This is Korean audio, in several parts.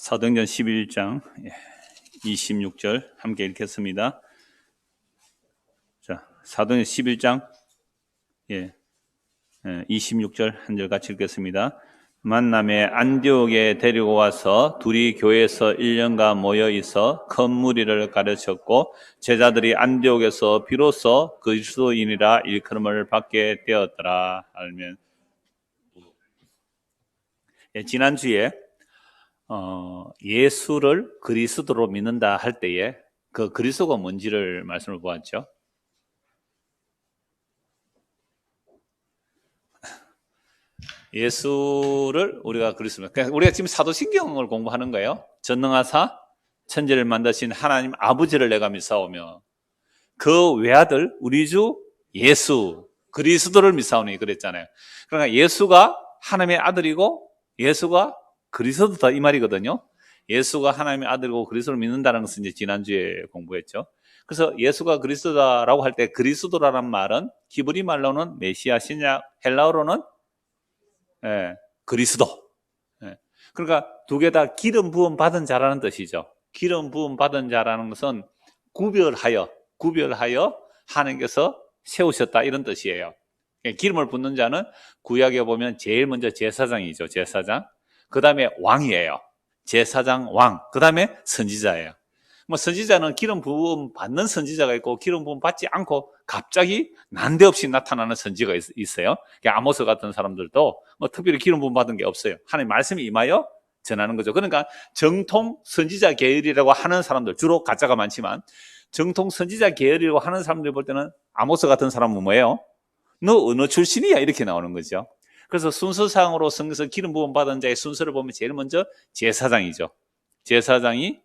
사도행전 11장 26절 함께 읽겠습니다. 자, 사도행전 11장 26절 한 절 같이 읽겠습니다. 만남에 안디옥에 데리고 와서 둘이 교회에서 1년간 모여 있어 큰 무리를 가르쳤고 제자들이 안디옥에서 비로소 그리스도인이라 일컬음을 받게 되었더라. 아멘. 지난주에 예수를 그리스도로 믿는다 할 때에 그 그리스도가 뭔지를 말씀을 보았죠. 예수를 우리가 그리스도, 그러니까 우리가 지금 사도신경을 공부하는 거예요. 전능하사 천지를 만드신 하나님 아버지를 내가 믿사오며 그 외아들 우리 주 예수 그리스도를 믿사오니 그랬잖아요. 그러니까 예수가 하나님의 아들이고 예수가 그리스도다 이 말이거든요. 예수가 하나님의 아들이고 그리스도를 믿는다는 것은 이제 지난주에 공부했죠. 그래서 예수가 그리스도다라고 할 때 그리스도라는 말은 히브리 말로는 메시아, 신약, 헬라어로는 그리스도. 그러니까 두 개 다 기름 부음 받은 자라는 뜻이죠. 기름 부음 받은 자라는 것은 구별하여 하나님께서 세우셨다 이런 뜻이에요. 기름을 붓는 자는 구약에 보면 제일 먼저 제사장이죠. 제사장. 그 다음에 왕이에요. 제사장 왕. 그 다음에 선지자예요. 뭐 선지자는 기름 부음 받는 선지자가 있고 기름 부음 받지 않고 갑자기 난데없이 나타나는 선지가 있어요. 아모스 같은 사람들도 뭐 특별히 기름 부음 받은 게 없어요. 하나님 말씀이 임하여 전하는 거죠. 그러니까 정통 선지자 계열이라고 하는 사람들, 주로 가짜가 많지만 정통 선지자 계열이라고 하는 사람들 볼 때는 아모스 같은 사람은 뭐예요? 너 어느 출신이야? 이렇게 나오는 거죠. 그래서 순서상으로 성경에서 기름 부음 받은 자의 순서를 보면 제일 먼저 제사장이죠. 제사장이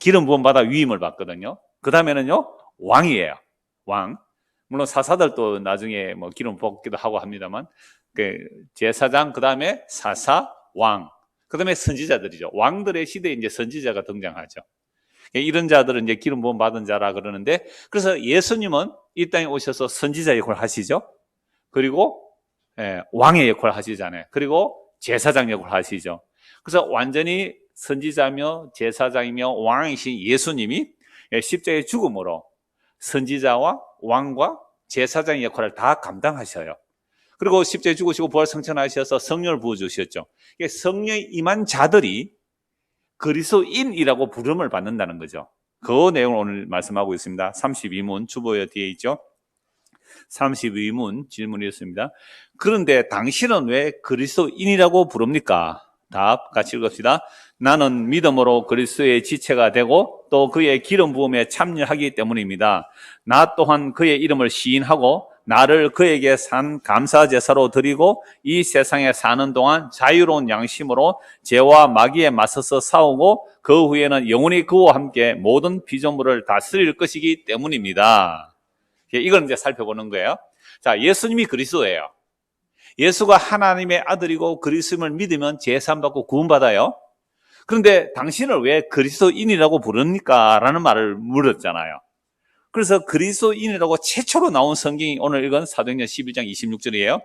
기름 부음 받아 위임을 받거든요. 그 다음에는요, 왕이에요. 왕. 물론 사사들도 나중에 뭐 기름 붓기도 하고 합니다만, 제사장, 그 다음에 사사, 왕. 그 다음에 선지자들이죠. 왕들의 시대에 이제 선지자가 등장하죠. 이런 자들은 이제 기름 부음 받은 자라 그러는데, 그래서 예수님은 이 땅에 오셔서 선지자 역할을 하시죠. 그리고 왕의 역할을 하시잖아요. 그리고 제사장 역할을 하시죠. 그래서 완전히 선지자며 제사장이며 왕이신 예수님이 십자가의 죽음으로 선지자와 왕과 제사장의 역할을 다 감당하셔요. 그리고 십자가에 죽으시고 부활 승천하셔서 성령을 부어주셨죠. 성령이 임한 자들이 그리스도인이라고 부름을 받는다는 거죠. 그 내용을 오늘 말씀하고 있습니다. 32문 주보에 뒤에 있죠. 32문 질문이었습니다. 그런데 당신은 왜 그리스도인이라고 부릅니까? 답 같이 읽읍시다. 나는 믿음으로 그리스도의 지체가 되고 또 그의 기름 부음에 참여하기 때문입니다. 나 또한 그의 이름을 시인하고 나를 그에게 산 감사 제사로 드리고 이 세상에 사는 동안 자유로운 양심으로 죄와 마귀에 맞서서 싸우고 그 후에는 영원히 그와 함께 모든 피조물을 다스릴 것이기 때문입니다. 이걸 이제 살펴보는 거예요. 자, 예수님이 그리스도예요. 예수가 하나님의 아들이고 그리스도를 믿으면 제사 받고 구원받아요. 그런데 당신을 왜 그리스도인이라고 부릅니까? 라는 말을 물었잖아요. 그래서 그리스도인이라고 최초로 나온 성경이 오늘 읽은 사도행전 11장 26절이에요.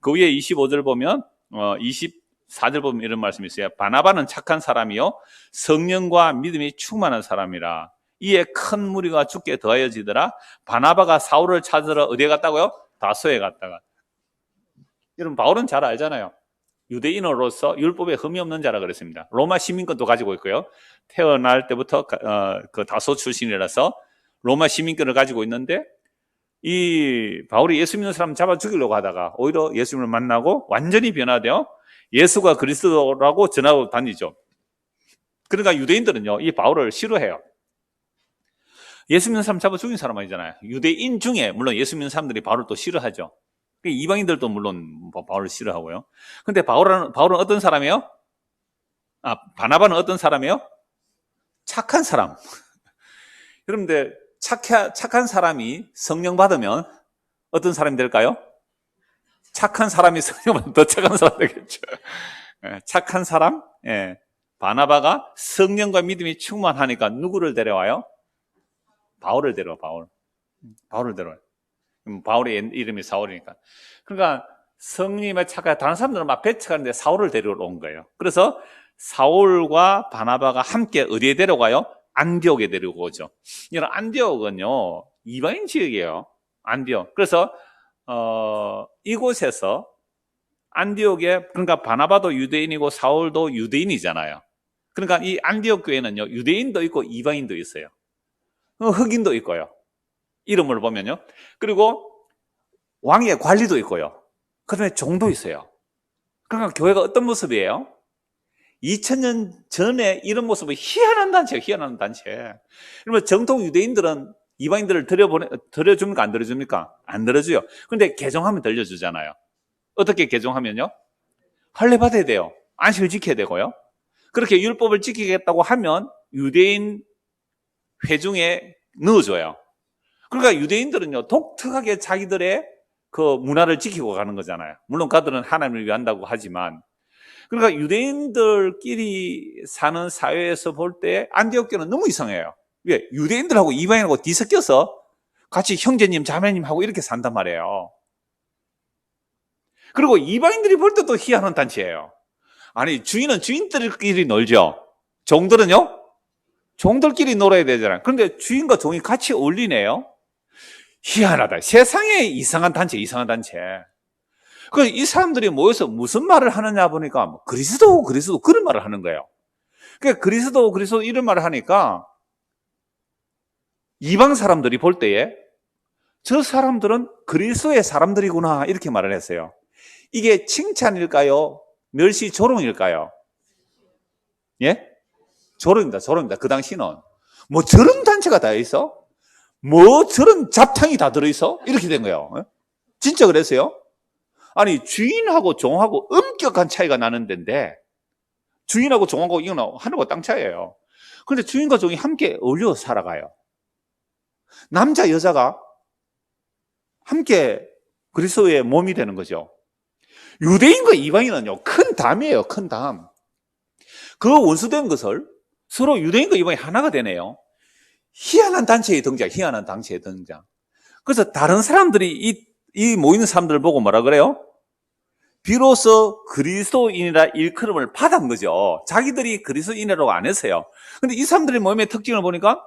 그 위에 25절 보면 24절 보면 이런 말씀이 있어요. 바나바는 착한 사람이요 성령과 믿음이 충만한 사람이라. 이에 큰 무리가 죽게 더하여지더라. 바나바가 사울을 찾으러 어디에 갔다고요? 다소에 갔다가. 여러분 바울은 잘 알잖아요. 유대인으로서 율법에 흠이 없는 자라 그랬습니다. 로마 시민권도 가지고 있고요. 태어날 때부터 그 다소 출신이라서 로마 시민권을 가지고 있는데 이 바울이 예수 믿는 사람 잡아 죽이려고 하다가 오히려 예수님을 만나고 완전히 변화되어 예수가 그리스도라고 전하고 다니죠. 그러니까 유대인들은요 이 바울을 싫어해요. 예수 믿는 사람 잡아 죽인 사람 아니잖아요. 유대인 중에 물론 예수 믿는 사람들이 바울을 또 싫어하죠. 이방인들도 물론 바울을 싫어하고요. 근데 바울은 어떤 사람이에요? 바나바는 어떤 사람이에요? 착한 사람. 여러분들 착한 사람이 성령 받으면 어떤 사람이 될까요? 착한 사람이 성령 받으면 더 착한 사람 되겠죠. 착한 사람? 바나바가 성령과 믿음이 충만하니까 누구를 데려와요? 바울을 데려와, 바울을 데려와요. 바울의 이름이 사울이니까. 그러니까 성님의 착한 다른 사람들은 막 배척하는데 사울을 데리러 온 거예요. 그래서 사울과 바나바가 함께 어디에 데려가요? 안디옥에 데려오죠. 이런 안디옥은요, 이방인 지역이에요. 안디옥. 그래서 이곳에서 안디옥에, 그러니까 바나바도 유대인이고 사울도 유대인이잖아요. 그러니까 이 안디옥 교회는요, 유대인도 있고 이방인도 있어요. 흑인도 있고요. 이름을 보면요. 그리고 왕의 관리도 있고요. 그 다음에 종도 있어요. 그러니까 교회가 어떤 모습이에요? 2000년 전에 이런 모습이 희한한 단체예요. 희한한 단체. 그러면 정통 유대인들은 이방인들을 들여줍니까? 안 들여줍니까? 안 들여줘요. 그런데 개종하면 들려주잖아요. 어떻게 개종하면요? 할례 받아야 돼요. 안식을 지켜야 되고요. 그렇게 율법을 지키겠다고 하면 유대인 회중에 넣어줘요. 그러니까 유대인들은요, 독특하게 자기들의 그 문화를 지키고 가는 거잖아요. 물론 그들은 하나님을 위한다고 하지만. 그러니까 유대인들끼리 사는 사회에서 볼 때 안디옥교는 너무 이상해요. 왜? 유대인들하고 이방인하고 뒤섞여서 같이 형제님, 자매님하고 이렇게 산단 말이에요. 그리고 이방인들이 볼 때도 희한한 단체예요. 아니, 주인은 주인들끼리 놀죠. 종들은요? 종들끼리 놀아야 되잖아요. 그런데 주인과 종이 같이 어울리네요. 희한하다. 세상에 이상한 단체, 이상한 단체. 이 사람들이 모여서 무슨 말을 하느냐 보니까 그리스도 그런 말을 하는 거예요. 그리스도 이런 말을 하니까 이방 사람들이 볼 때에 저 사람들은 그리스도의 사람들이구나 이렇게 말을 했어요. 이게 칭찬일까요? 멸시 조롱일까요? 예? 조롱입니다. 그 당시는 뭐 저런 단체가 다 있어? 뭐 저런 잡탕이 다 들어있어? 이렇게 된 거예요. 진짜 그랬어요? 아니, 주인하고 종하고 엄격한 차이가 나는 데인데 주인하고 종하고 이건 하늘과 땅 차이예요. 그런데 주인과 종이 함께 어울려 살아가요. 남자 여자가 함께 그리스도의 몸이 되는 거죠. 유대인과 이방인은요, 큰 담이에요. 큰 담. 그 원수된 것을 서로 유대인과 이방인이 하나가 되네요. 희한한 단체의 등장. 그래서 다른 사람들이 이 모이는 사람들을 보고 뭐라 그래요? 비로소 그리스도인이라 일컬음을 받은 거죠. 자기들이 그리스도인이라고 안 했어요. 근데 이 사람들의 모임의 특징을 보니까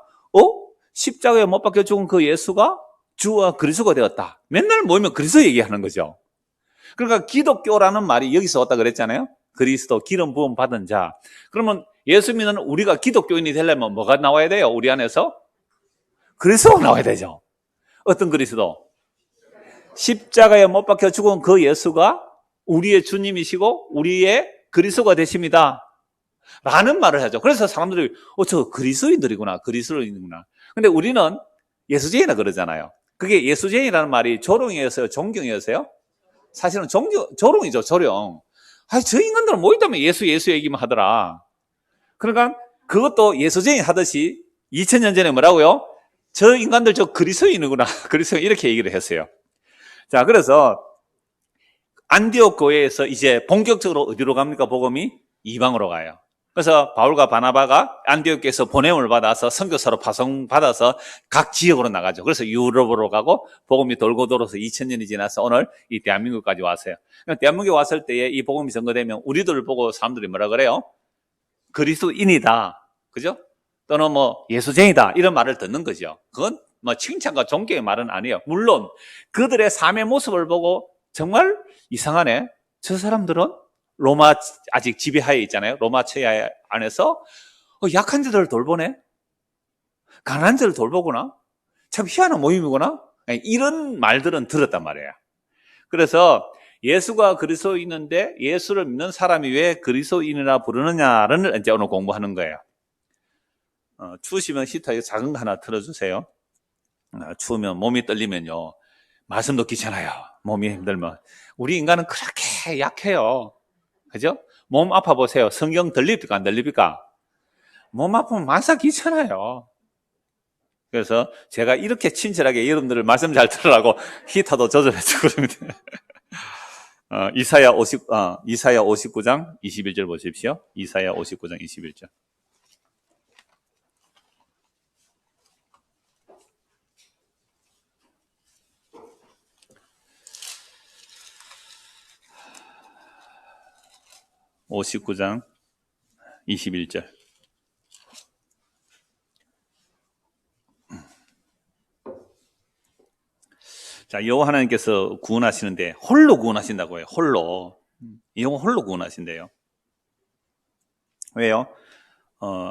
십자가에 못 박혀 죽은 그 예수가 주와 그리스도가 되었다. 맨날 모이면 그리스도 얘기하는 거죠. 그러니까 기독교라는 말이 여기서 왔다 그랬잖아요. 그리스도, 기름 부음 받은 자. 그러면 예수 믿는 우리가 기독교인이 되려면 뭐가 나와야 돼요? 우리 안에서? 그리스도가 나와야 되죠. 어떤 그리스도? 십자가에 못 박혀 죽은 그 예수가 우리의 주님이시고 우리의 그리스도가 되십니다. 라는 말을 하죠. 그래서 사람들이 저 그리스도인들이구나. 근데 우리는 예수쟁이라 그러잖아요. 그게 예수쟁이라는 말이 조롱이었어요? 존경이었어요? 사실은 조롱이죠. 조롱. 저 인간들은 뭐 있다면 예수 얘기만 하더라. 그러니까 그것도 예수쟁이 하듯이 2000년 전에 뭐라고요? 저 인간들 저 그리스도인이구나. 그리스도인 이렇게 얘기를 했어요. 자, 그래서 안디옥 교회에서 이제 본격적으로 어디로 갑니까? 복음이 이방으로 가요. 그래서 바울과 바나바가 안디옥에서 보냄을 받아서 선교사로 파송받아서 각 지역으로 나가죠. 그래서 유럽으로 가고 복음이 돌고 돌아서 2000년이 지나서 오늘 이 대한민국까지 왔어요. 대한민국에 왔을 때에 이 복음이 전거되면 우리들을 보고 사람들이 뭐라 그래요? 그리스도인이다. 그죠? 또는 뭐 예수쟁이다. 이런 말을 듣는 거죠. 그건 뭐 칭찬과 존경의 말은 아니에요. 물론 그들의 삶의 모습을 보고 정말 이상하네. 저 사람들은 로마 아직 지배하에 있잖아요. 로마 체제 안에서 약한 자들을 돌보네. 가난한 자를 돌보구나. 참 희한한 모임이구나. 이런 말들은 들었단 말이에요. 그래서 예수가 그리스도인인데 예수를 믿는 사람이 왜 그리스도인이라 부르느냐를 이제 오늘 공부하는 거예요. 추우시면 히터 작은 거 하나 틀어주세요. 추우면 몸이 떨리면요. 말씀도 귀찮아요. 몸이 힘들면. 우리 인간은 그렇게 약해요. 그죠? 몸 아파 보세요. 성경 들립니까? 안 들립니까? 몸 아프면 만사 귀찮아요. 그래서 제가 이렇게 친절하게 여러분들 말씀 잘 들으라고 히터도 조절해주고 그럽니다. 이사야 59장 21절 보십시오. 이사야 59장 21절. (59장) 21절. 자, 여호와 하나님께서 구원하시는데 홀로 구원하신다고 해요. 홀로. 여호와 홀로 구원하신대요. 왜요?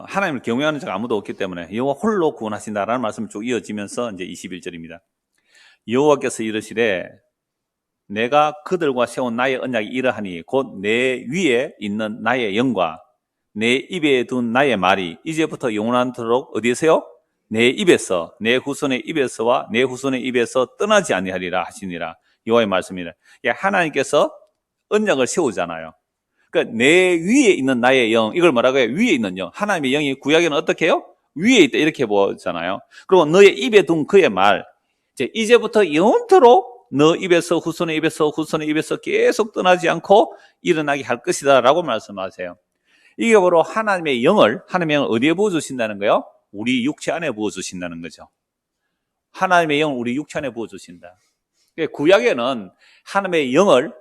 하나님을 경외하는 자가 아무도 없기 때문에 여호와 홀로 구원하신다라는 말씀을 쭉 이어지면서 이제 21절입니다. 여호와께서 이르시되 내가 그들과 세운 나의 언약이 이러하니 곧 내 위에 있는 나의 영과 내 입에 둔 나의 말이 이제부터 영원하도록 어디에서요? 내 입에서, 내 후손의 입에서와 내 후손의 입에서 떠나지 아니하리라 하시니라. 여호와의 말씀이라. 하나님께서 언약을 세우잖아요. 그러니까 내 위에 있는 나의 영, 이걸 뭐라고 해요? 위에 있는 영. 하나님의 영이 구약에는 어떻게 해요? 위에 있다 이렇게 보잖아요. 그리고 너의 입에 둔 그의 말, 이제부터 영원토록 너 입에서 후손의 입에서 후손의 입에서 계속 떠나지 않고 일어나게 할 것이다 라고 말씀하세요. 이게 바로 하나님의 영을 어디에 부어주신다는 거예요? 우리 육체 안에 부어주신다는 거죠. 하나님의 영을 우리 육체 안에 부어주신다. 구약에는 하나님의 영을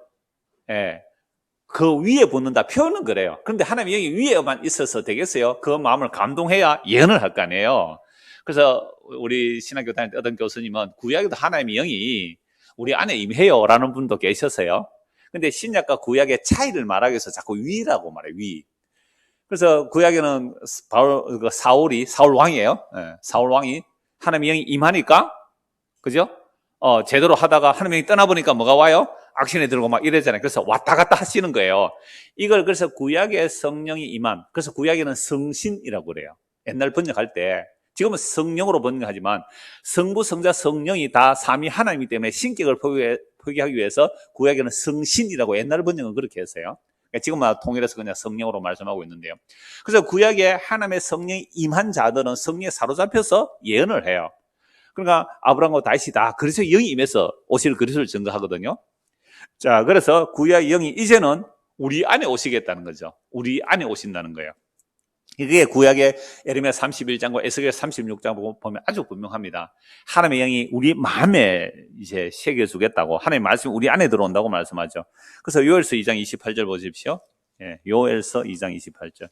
그 위에 붓는다 표현은 그래요. 그런데 하나님의 영이 위에만 있어서 되겠어요? 그 마음을 감동해야 예언을 할 거 아니에요. 그래서 우리 신학교 다닐 때 어떤 교수님은 구약에도 하나님의 영이 우리 안에 임해요 라는 분도 계셨어요. 근데 신약과 구약의 차이를 말하기 위해서 자꾸 위라고 말해요. 위. 그래서 구약에는 사울 왕이에요. 사울 왕이 하나님의 영이 임하니까, 그죠? 제대로 하다가 하나님의 영이 떠나보니까 뭐가 와요? 악신이 들고 막 이러잖아요. 그래서 왔다 갔다 하시는 거예요. 이걸 그래서 구약의 성령이 임한, 그래서 구약에는 성신이라고 그래요. 옛날 번역할 때, 지금은 성령으로 번역하지만 성부, 성자, 성령이 다 삼위 하나님이기 때문에 신격을 표기하기 위해서 구약에는 성신이라고 옛날 번역은 그렇게 했어요. 지금은 통일해서 그냥 성령으로 말씀하고 있는데요. 그래서 구약에 하나님의 성령이 임한 자들은 성령에 사로잡혀서 예언을 해요. 그러니까 아브라함과 다윗이 다 그리스도의 영이 임해서 오실 그리스도를 증거하거든요. 자, 그래서 구약의 영이 이제는 우리 안에 오시겠다는 거죠. 우리 안에 오신다는 거예요. 이게 구약의 예레미야 31장과 에스겔 36장 보면 아주 분명합니다. 하나님의 영이 우리 마음에 이제 새겨주겠다고, 하나님의 말씀이 우리 안에 들어온다고 말씀하죠. 그래서 요엘서 2장 28절 보십시오. 요엘서 2장 28절.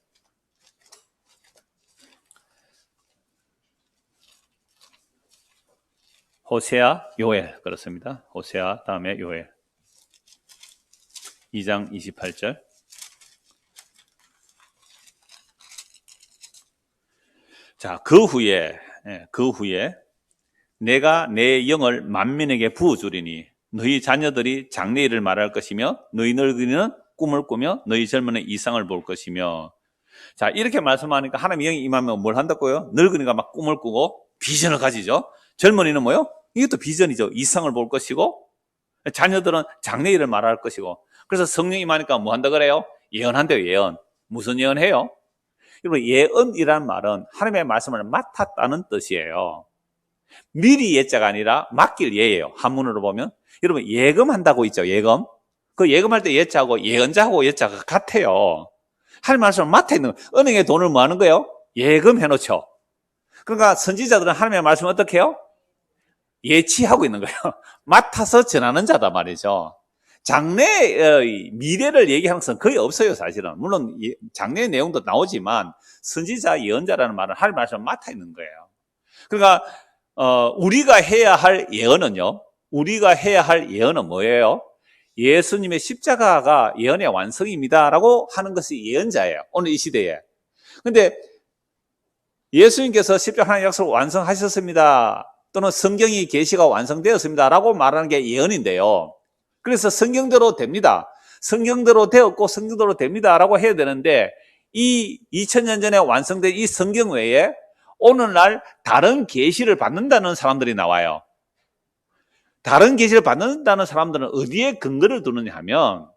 호세아, 요엘, 그렇습니다. 호세아 다음에 요엘. 2장 28절. 자, 그 후에 내가 내 영을 만민에게 부어주리니 너희 자녀들이 장래일을 말할 것이며 너희 늙은이는 꿈을 꾸며 너희 젊은이는 이상을 볼 것이며. 자, 이렇게 말씀하니까 하나님의 영이 임하면 뭘 한다고요? 늙은이가 막 꿈을 꾸고 비전을 가지죠. 젊은이는 뭐요? 이것도 비전이죠. 이상을 볼 것이고, 자녀들은 장래일을 말할 것이고. 그래서 성령이 임하니까 뭐 한다 그래요? 예언한대요. 예언. 무슨 예언해요? 여러분, 예언이란 말은 하나님의 말씀을 맡았다는 뜻이에요. 미리 예자가 아니라 맡길 예예요. 한문으로 보면. 여러분, 예금한다고 있죠. 예금. 그 예금할 때 예자하고 예언자하고 예자가 같아요. 하나님의 말씀을 맡아 있는 거예요. 은행에 돈을 뭐 하는 거예요? 예금해 놓죠. 그러니까 선지자들은 하나님의 말씀을 어떻게 해요? 예치하고 있는 거예요. 맡아서 전하는 자다 말이죠. 장래의 미래를 얘기하는 것은 거의 없어요, 사실은. 물론 장래의 내용도 나오지만 선지자, 예언자라는 말은 하나님의 말씀을 맡아 있는 거예요. 그러니까 우리가 해야 할 예언은 뭐예요? 예수님의 십자가가 예언의 완성입니다라고 하는 것이 예언자예요. 오늘 이 시대에. 근데 예수님께서 십자가 하나님의 약속을 완성하셨습니다. 또는 성경이 계시가 완성되었습니다라고 말하는 게 예언인데요. 그래서 성경대로 됩니다. 성경대로 되었고 성경대로 됩니다라고 해야 되는데, 이 2000년 전에 완성된 이 성경 외에 오늘날 다른 계시를 받는다는 사람들이 나와요. 다른 계시를 받는다는 사람들은 어디에 근거를 두느냐 하면,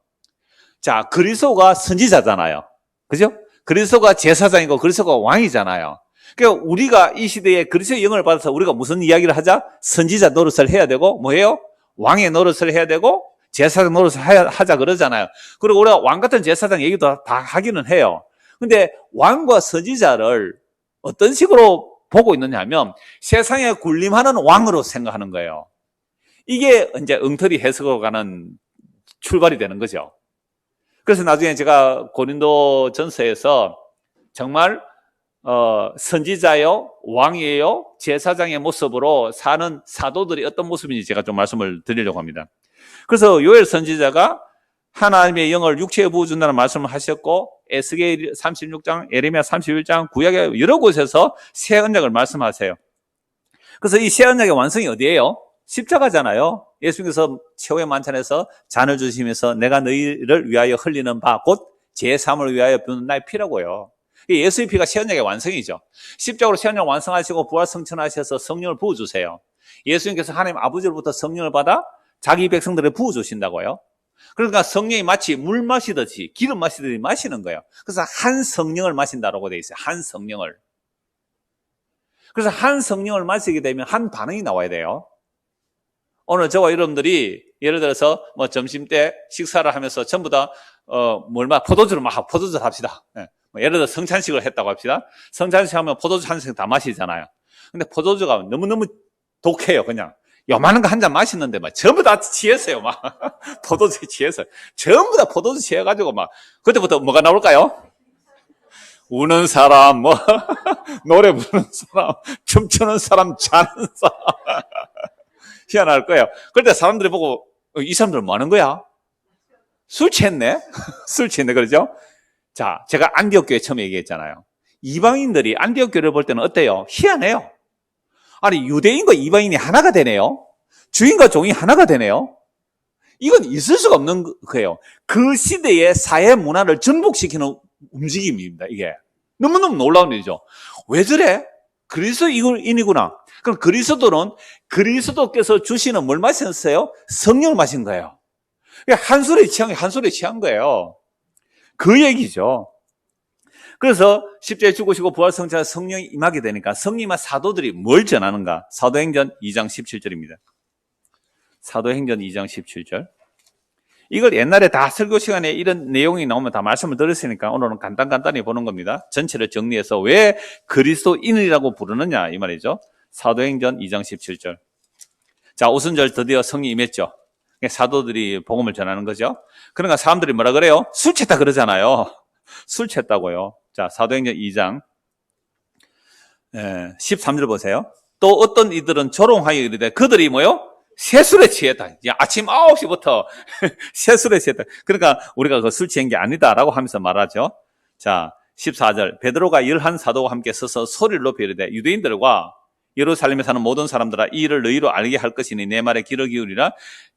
자, 그리스도가 선지자잖아요. 그죠? 그리스도가 제사장이고 그리스도가 왕이잖아요. 그러니까 우리가 이 시대에 그리스도의 영을 받아서 우리가 무슨 이야기를 하자? 선지자 노릇을 해야 되고, 뭐예요? 왕의 노릇을 해야 되고, 제사장 노릇을 하자 그러잖아요. 그리고 우리가 왕 같은 제사장 얘기도 다 하기는 해요. 근데 왕과 선지자를 어떤 식으로 보고 있느냐 하면 세상에 군림하는 왕으로 생각하는 거예요. 이게 이제 엉터리 해석으로 가는 출발이 되는 거죠. 그래서 나중에 제가 고린도 전서에서 정말 선지자요, 왕이에요, 제사장의 모습으로 사는 사도들이 어떤 모습인지 제가 좀 말씀을 드리려고 합니다. 그래서 요엘 선지자가 하나님의 영을 육체에 부어준다는 말씀을 하셨고, 에스겔 36장, 에레미야 31장, 구약의 여러 곳에서 새 언약을 말씀하세요. 그래서 이 새 언약의 완성이 어디예요? 십자가잖아요. 예수님께서 최후의 만찬에서 잔을 주시면서 내가 너희를 위하여 흘리는 바 곧 제3을 위하여 부는 나의 피라고요. 예수의 피가 새 언약의 완성이죠. 십자가로 새 언약을 완성하시고 부활 성천하셔서 성령을 부어주세요. 예수님께서 하나님 아버지로부터 성령을 받아 자기 백성들을 부어주신다고요. 그러니까 성령이 마치 물 마시듯이 기름 마시듯이 마시는 거예요. 그래서 한 성령을 마신다라고 되어 있어요. 한 성령을. 그래서 한 성령을 마시게 되면 한 반응이 나와야 돼요. 오늘 저와 여러분들이 예를 들어서 뭐 점심 때 식사를 하면서 전부 다 포도주를 합시다. 네. 예를 들어 성찬식을 했다고 합시다. 성찬식 하면 포도주 한 캔 다 마시잖아요. 근데 포도주가 너무너무 독해요. 그냥 요만한 거 한 잔 마시는데 막 전부 다 취했어요. 막 포도주에 취해서 전부 다 포도주 취해가지고 막 그때부터 뭐가 나올까요? 우는 사람, 뭐 노래 부르는 사람, 춤추는 사람, 자는 사람 희한할 거예요. 그런데 사람들이 보고 이 사람들 뭐 하는 거야? 술 취했네? 술 취했네, 그러죠? 자, 제가 안디옥 교회 처음에 얘기했잖아요. 이방인들이 안디옥 교회를 볼 때는 어때요? 희한해요. 아니, 유대인과 이방인이 하나가 되네요. 주인과 종이 하나가 되네요. 이건 있을 수가 없는 거예요. 그 시대의 사회 문화를 전복시키는 움직임입니다, 이게. 너무너무 놀라운 일이죠. 왜 저래? 그리스도인이구나. 그럼 그리스도는 그리스도께서 주시는 뭘 마셨어요? 성령을 마신 거예요. 한 술에 취한 거예요. 그 얘기죠. 그래서 십자가에 죽으시고 부활성찬 성령이 임하게 되니까 성령과 사도들이 뭘 전하는가? 사도행전 2장 17절입니다. 사도행전 2장 17절. 이걸 옛날에 다 설교 시간에 이런 내용이 나오면 다 말씀을 드렸으니까 오늘은 간단히 보는 겁니다. 전체를 정리해서 왜 그리스도인이라고 부르느냐 이 말이죠. 사도행전 2장 17절. 자, 오순절 드디어 성령이 임했죠. 사도들이 복음을 전하는 거죠. 그러니까 사람들이 뭐라 그래요? 술 취했다 그러잖아요. 술 취했다고요. 자, 사도행전 2장 13절 보세요. 또 어떤 이들은 조롱하여 이르되 그들이 뭐요? 새술에 취했다. 아침 9시부터 새술에 취했다. 그러니까 우리가 그 술 취한 게 아니다라고 하면서 말하죠. 자, 14절. 베드로가 11사도와 함께 서서 소리를 높여 이르되 유대인들과 예루살렘에 사는 모든 사람들아 이 일을 너희로 알게 할 것이니 내 말에 귀를 기울이라.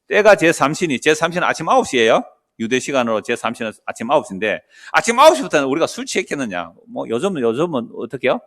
때가 제3시는 아침 9시예요. 유대 시간으로 제3시는 아침 9시인데 아침 9시부터는 우리가 술 취했겠느냐. 뭐 요즘은 어떻게요?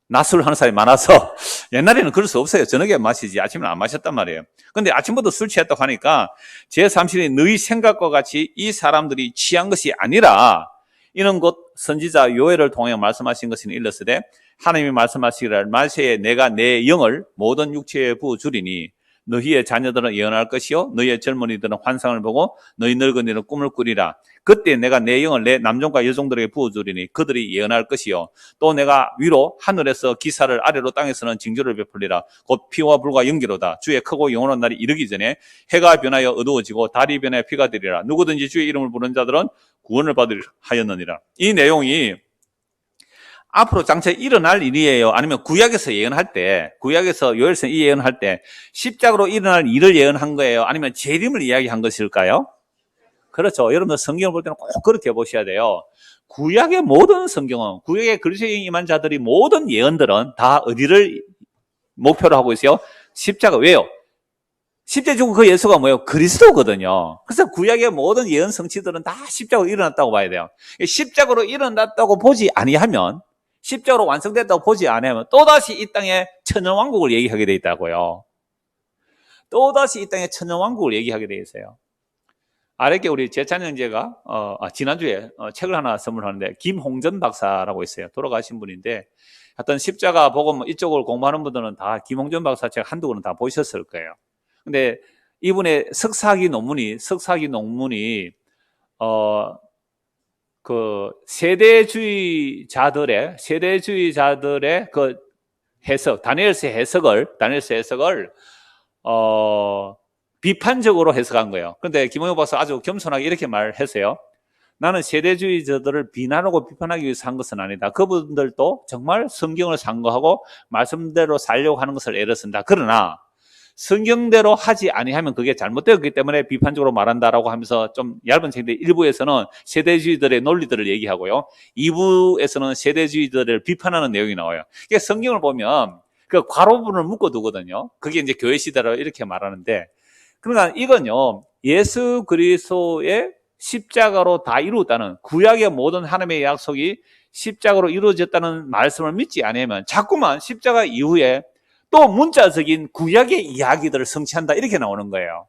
낮술 하는 사람이 많아서 옛날에는 그럴 수 없어요. 저녁에 마시지 아침에 안 마셨단 말이에요. 근데 아침부터 술 취했다고 하니까 제3시는 너희 생각과 같이 이 사람들이 취한 것이 아니라 이는 곧 선지자 요엘을 통해 말씀하신 것은 일렀으되 하나님이 말씀하시기를 말세에 내가 내 영을 모든 육체에 부어주리니 너희의 자녀들은 예언할 것이요 너희의 젊은이들은 환상을 보고 너희 늙은이는 꿈을 꾸리라. 그때 내가 내 영을 내 남종과 여종들에게 부어주리니 그들이 예언할 것이요 또 내가 위로 하늘에서 기사를 아래로 땅에서는 징조를 베풀리라. 곧 피와 불과 연기로다. 주의 크고 영원한 날이 이르기 전에 해가 변하여 어두워지고 달이 변하여 피가 되리라. 누구든지 주의 이름을 부르는 자들은 구원을 받으리라 하였느니라. 이 내용이 앞으로 장차 일어날 일이에요? 아니면 구약에서 예언할 때, 구약에서 요엘서 이 예언할 때 십자가로 일어날 일을 예언한 거예요? 아니면 재림을 이야기한 것일까요? 그렇죠. 여러분들 성경을 볼 때는 꼭 그렇게 보셔야 돼요. 구약의 모든 성경은, 구약의 그리스도에 임한 자들이 모든 예언들은 다 어디를 목표로 하고 있어요? 십자가. 왜요? 십자가 죽은 그 예수가 뭐예요? 그리스도거든요. 그래서 구약의 모든 예언 성취들은 다 십자가로 일어났다고 봐야 돼요. 십자가로 일어났다고 보지 아니하면, 십자가로 완성됐다고 보지 않으면 또다시 이 땅에 천년왕국을 얘기하게 돼 있다고요. 또다시 이 땅에 천년왕국을 얘기하게 돼 있어요. 아랫게 우리 재찬 형제가 지난주에 책을 하나 선물하는데 김홍전 박사라고 있어요. 돌아가신 분인데 하여튼 십자가 복음 이쪽을 공부하는 분들은 다 김홍전 박사 책 한두 권은 다 보셨을 거예요. 근데 이분의 석사학위 논문이 그 세대주의자들의 그 해석, 다니엘서 해석을 비판적으로 해석한 거예요. 그런데 김홍현 박사 아주 겸손하게 이렇게 말했어요. 나는 세대주의자들을 비난하고 비판하기 위해서 한 것은 아니다. 그분들도 정말 성경을 상고하고 말씀대로 살려고 하는 것을 애를 쓴다. 그러나 성경대로 하지 아니하면 그게 잘못되었기 때문에 비판적으로 말한다라고 하면서 좀 얇은 책인데, 1부에서는 세대주의들의 논리들을 얘기하고요, 2부에서는 세대주의들을 비판하는 내용이 나와요. 그러니까 성경을 보면 그 괄호 부분을 묶어두거든요. 그게 이제 교회 시대로 이렇게 말하는데, 그러니까 이건요, 예수 그리스도의 십자가로 다 이루었다는, 구약의 모든 하나님의 약속이 십자가로 이루어졌다는 말씀을 믿지 않으면 자꾸만 십자가 이후에 또 문자적인 구약의 이야기들을 성취한다, 이렇게 나오는 거예요.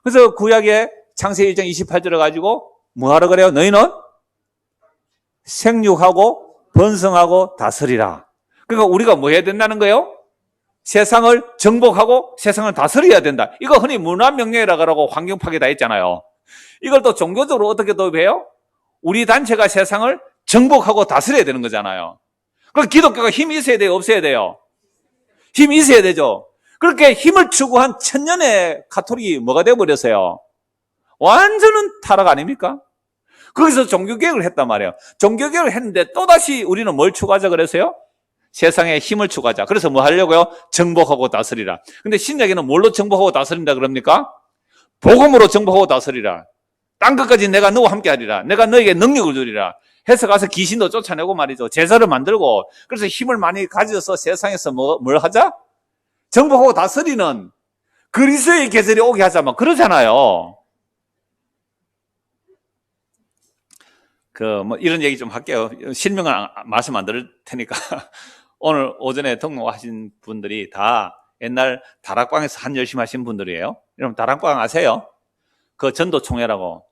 그래서 구약의 창세기 1장 28절을 가지고 뭐 하라 그래요? 너희는 생육하고 번성하고 다스리라. 그러니까 우리가 뭐 해야 된다는 거예요? 세상을 정복하고 세상을 다스려야 된다. 이거 흔히 문화명령이라고 하고 환경파괴 다 했잖아요. 이걸 또 종교적으로 어떻게 도입해요? 우리 단체가 세상을 정복하고 다스려야 되는 거잖아요. 그럼 기독교가 힘이 있어야 돼요? 없어야 돼요? 힘이 있어야 되죠. 그렇게 힘을 추구한 천년의 가톨릭이 뭐가 되어버렸어요? 완전한 타락 아닙니까? 거기서 종교개혁을 했단 말이에요. 종교개혁을 했는데 또다시 우리는 뭘 추구하자 그랬어요? 세상에 힘을 추구하자. 그래서 뭐 하려고요? 정복하고 다스리라. 근데 신약에는 뭘로 정복하고 다스린다 그럽니까? 복음으로 정복하고 다스리라. 땅 끝까지 내가 너와 함께 하리라. 내가 너에게 능력을 주리라. 해서 가서 귀신도 쫓아내고 말이죠. 제사를 만들고, 그래서 힘을 많이 가져서 세상에서 뭘 하자? 정복하고 다스리는 그리스도의 계절이 오게 하자, 막 그러잖아요. 이런 얘기 좀 할게요. 실명은 말씀 안 드릴 테니까. 오늘 오전에 등록하신 분들이 다 옛날 다락방에서 한 열심히 하신 분들이에요. 여러분, 다락방 아세요? 그 전도총회라고.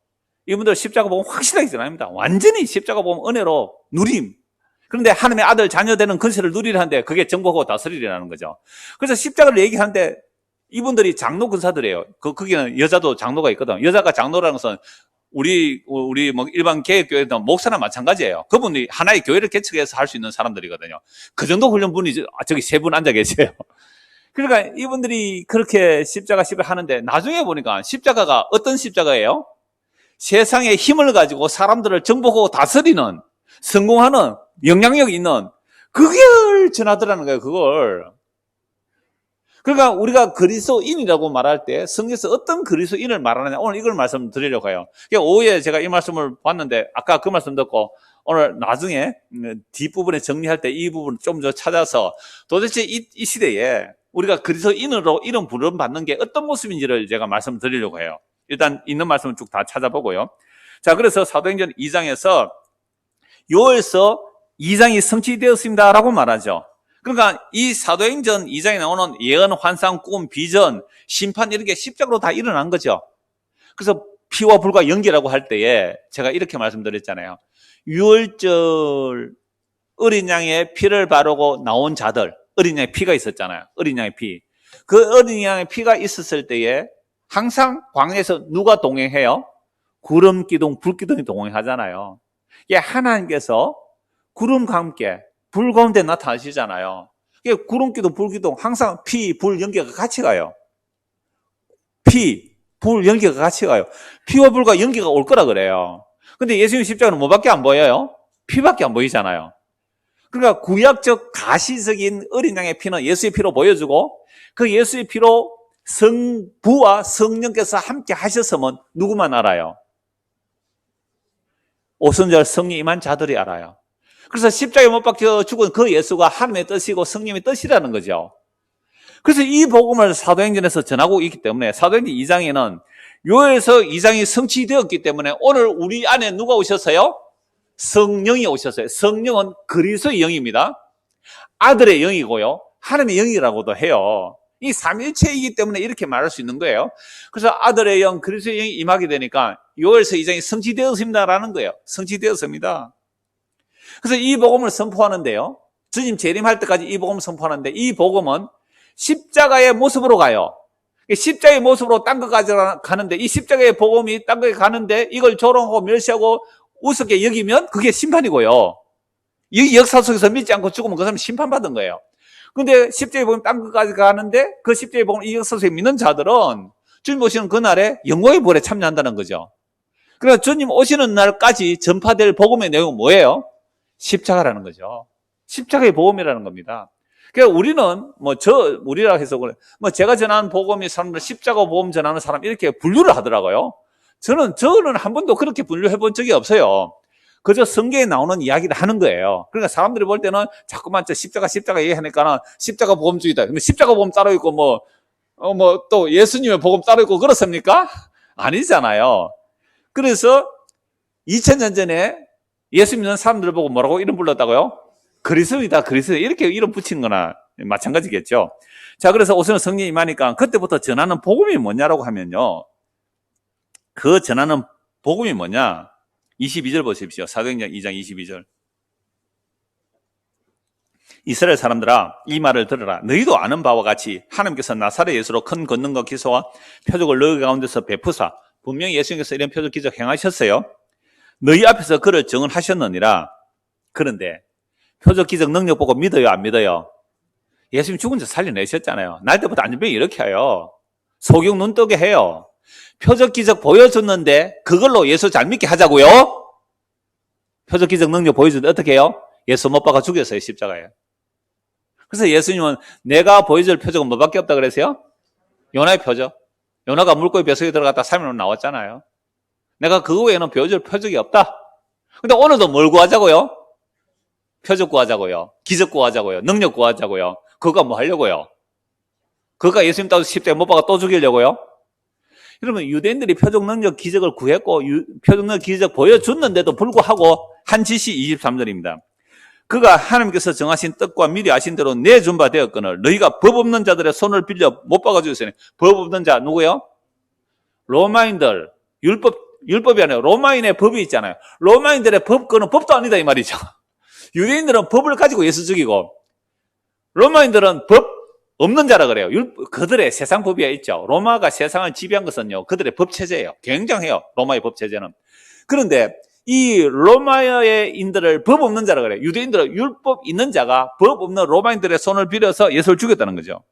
이분들 십자가 보면 확실하게 전합니다. 완전히 십자가 보면 은혜로 누림. 그런데 하나님의 아들 자녀 되는 근세를 누리라는데 그게 정복하고 다스리라는 거죠. 그래서 십자가를 얘기하는데 이분들이 장로 근사들이에요. 거기는 여자도 장로가 있거든. 여자가 장로라는 것은 우리 뭐 일반 개혁교회도 목사나 마찬가지예요. 그분이 하나의 교회를 개척해서 할 수 있는 사람들이거든요. 그 정도 훈련분이 저기 세 분 앉아 계세요. 그러니까 이분들이 그렇게 십자가 하는데 나중에 보니까 십자가가 어떤 십자가예요? 세상의 힘을 가지고 사람들을 정복하고 다스리는, 성공하는, 영향력 있는, 그걸 전하더라는 거예요, 그걸. 그러니까 우리가 그리스도인이라고 말할 때 성경에서 어떤 그리스도인을 말하느냐, 오늘 이걸 말씀드리려고 해요. 오후에 제가 이 말씀을 봤는데 아까 그 말씀 듣고 오늘 나중에 뒷부분에 정리할 때 이 부분을 좀 더 찾아서 도대체 이 시대에 우리가 그리스도인으로 이름 부름받는 게 어떤 모습인지를 제가 말씀드리려고 해요. 일단 있는 말씀을 쭉 다 찾아보고요. 자, 그래서 사도행전 2장에서 요엘서 2장이 성취되었습니다라고 말하죠. 그러니까 이 사도행전 2장에 나오는 예언, 환상, 꿈, 비전, 심판, 이런 게 십자가로 다 일어난 거죠. 그래서 피와 불과 연기라고 할 때에 제가 이렇게 말씀드렸잖아요. 유월절 어린 양의 피를 바르고 나온 자들, 어린 양의 피가 있었잖아요. 어린 양의 피. 그 어린 양의 피가 있었을 때에 항상 광야에서 누가 동행해요? 구름 기둥, 불 기둥이 동행하잖아요. 이게 하나님께서 구름과 함께 불 가운데 나타나시잖아요. 이게 구름 기둥, 불 기둥, 항상 피, 불, 연기가 같이 가요. 피, 불, 연기가 같이 가요. 피와 불과 연기가 올 거라 그래요. 근데 예수님 십자가는 뭐밖에 안 보여요? 피밖에 안 보이잖아요. 그러니까 구약적 가시적인 어린 양의 피는 예수의 피로 보여주고, 그 예수의 피로 성부와 성령께서 함께 하셨으면 누구만 알아요? 오순절 성령 임한 자들이 알아요. 그래서 십자가에 못 박혀 죽은 그 예수가 하나님의 뜻이고 성령의 뜻이라는 거죠. 그래서 이 복음을 사도행전에서 전하고 있기 때문에 사도행전 2장에는 요엘서 2장이 성취되었기 때문에 오늘 우리 안에 누가 오셨어요? 성령이 오셨어요. 성령은 그리스도의 영입니다. 아들의 영이고요, 하나님의 영이라고도 해요. 이 삼일체이기 때문에 이렇게 말할 수 있는 거예요. 그래서 아들의 영, 그리스도의 영이 임하게 되니까 요엘서 2장이 성취되었습니다라는 거예요. 성취되었습니다. 그래서 이 복음을 선포하는데요, 주님 재림할 때까지 이 복음을 선포하는데, 이 복음은 십자가의 모습으로 가요. 십자가의 모습으로 딴 것까지 가는데, 이 십자가의 복음이 딴 것에 가는데 이걸 조롱하고 멸시하고 우습게 여기면 그게 심판이고요. 이 역사 속에서 믿지 않고 죽으면 그 사람은 심판받은 거예요. 근데 십자가의 복음이 딴 것까지 가는데 그 십자가의 복음을 이 역사 속에 믿는 자들은 주님 오시는 그날에 영광의 부활에 참여한다는 거죠. 그러니까 주님 오시는 날까지 전파될 복음의 내용은 뭐예요? 십자가라는 거죠. 십자가의 복음이라는 겁니다. 그러니까 우리는 우리라 해서 그래. 제가 전하는 복음이 사람들 십자가 복음 전하는 사람 이렇게 분류를 하더라고요. 저는 한 번도 그렇게 분류해 본 적이 없어요. 그저 성경에 나오는 이야기를 하는 거예요. 그러니까 사람들이 볼 때는 자꾸만 십자가 얘기하니까는 십자가 복음주의다. 근데 십자가 복음 따로 있고 또 예수님의 복음 따로 있고 그렇습니까? 아니잖아요. 그래서 2000년 전에 예수 믿는 사람들을 보고 뭐라고 이름 불렀다고요? 그리스도이다, 그리스도. 이렇게 이름 붙이는 거나 마찬가지겠죠. 자, 그래서 오늘 성령이 임하니까 그때부터 전하는 복음이 뭐냐라고 하면요. 그 전하는 복음이 뭐냐? 22절 보십시오. 사도행전 2장 22절. 이스라엘 사람들아, 이 말을 들으라. 너희도 아는 바와 같이 하나님께서 나사렛 예수로 큰 권능과 기사와 표적을 너희 가운데서 베푸사 분명히 예수님께서 이런 표적 기적 행하셨어요. 너희 앞에서 그를 증언하셨느니라. 그런데 표적 기적 능력 보고 믿어요, 안 믿어요? 예수님 죽은 자 살려내셨잖아요. 날 때부터 안전병이 이렇게 해요. 소경 눈 뜨게 해요. 표적 기적 보여줬는데 그걸로 예수 잘 믿게 하자고요? 표적 기적 능력 보여주는데 어떻게 해요? 예수 못 박아 죽였어요, 십자가에. 그래서 예수님은 내가 보여줄 표적은 뭐밖에 없다 그랬어요? 요나의 표적. 요나가 물고기 뱃속에 들어갔다 3일 만에 나왔잖아요. 내가 그거 외에는 보여줄 표적이 없다. 근데 오늘도 뭘 구하자고요? 표적 구하자고요. 기적 구하자고요. 능력 구하자고요. 그거가 뭐 하려고요? 그거가 예수님 따서 십자가에 못 박아 또 죽이려고요? 여러분, 유대인들이 표적 능력 기적을 구했고 표적 능력 기적 보여줬는데도 불구하고 한 지시 23절입니다. 그가 하나님께서 정하신 뜻과 미리 아신 대로 내준 바 되었거늘 너희가 법 없는 자들의 손을 빌려 못 박아 주셨으니. 법 없는 자 누구요? 로마인들. 율법이 아니라 로마인의 법이 있잖아요. 로마인들의 법, 그거는 법도 아니다 이 말이죠. 유대인들은 법을 가지고 예수 죽이고 로마인들은 법 없는 자라 그래요. 그들의 세상 법이 있죠. 로마가 세상을 지배한 것은요, 그들의 법 체제예요. 굉장해요, 로마의 법 체제는. 그런데 이 로마인들을 법 없는 자라 그래요. 유대인들은 율법 있는 자가 법 없는 로마인들의 손을 빌어서 예수를 죽였다는 거죠.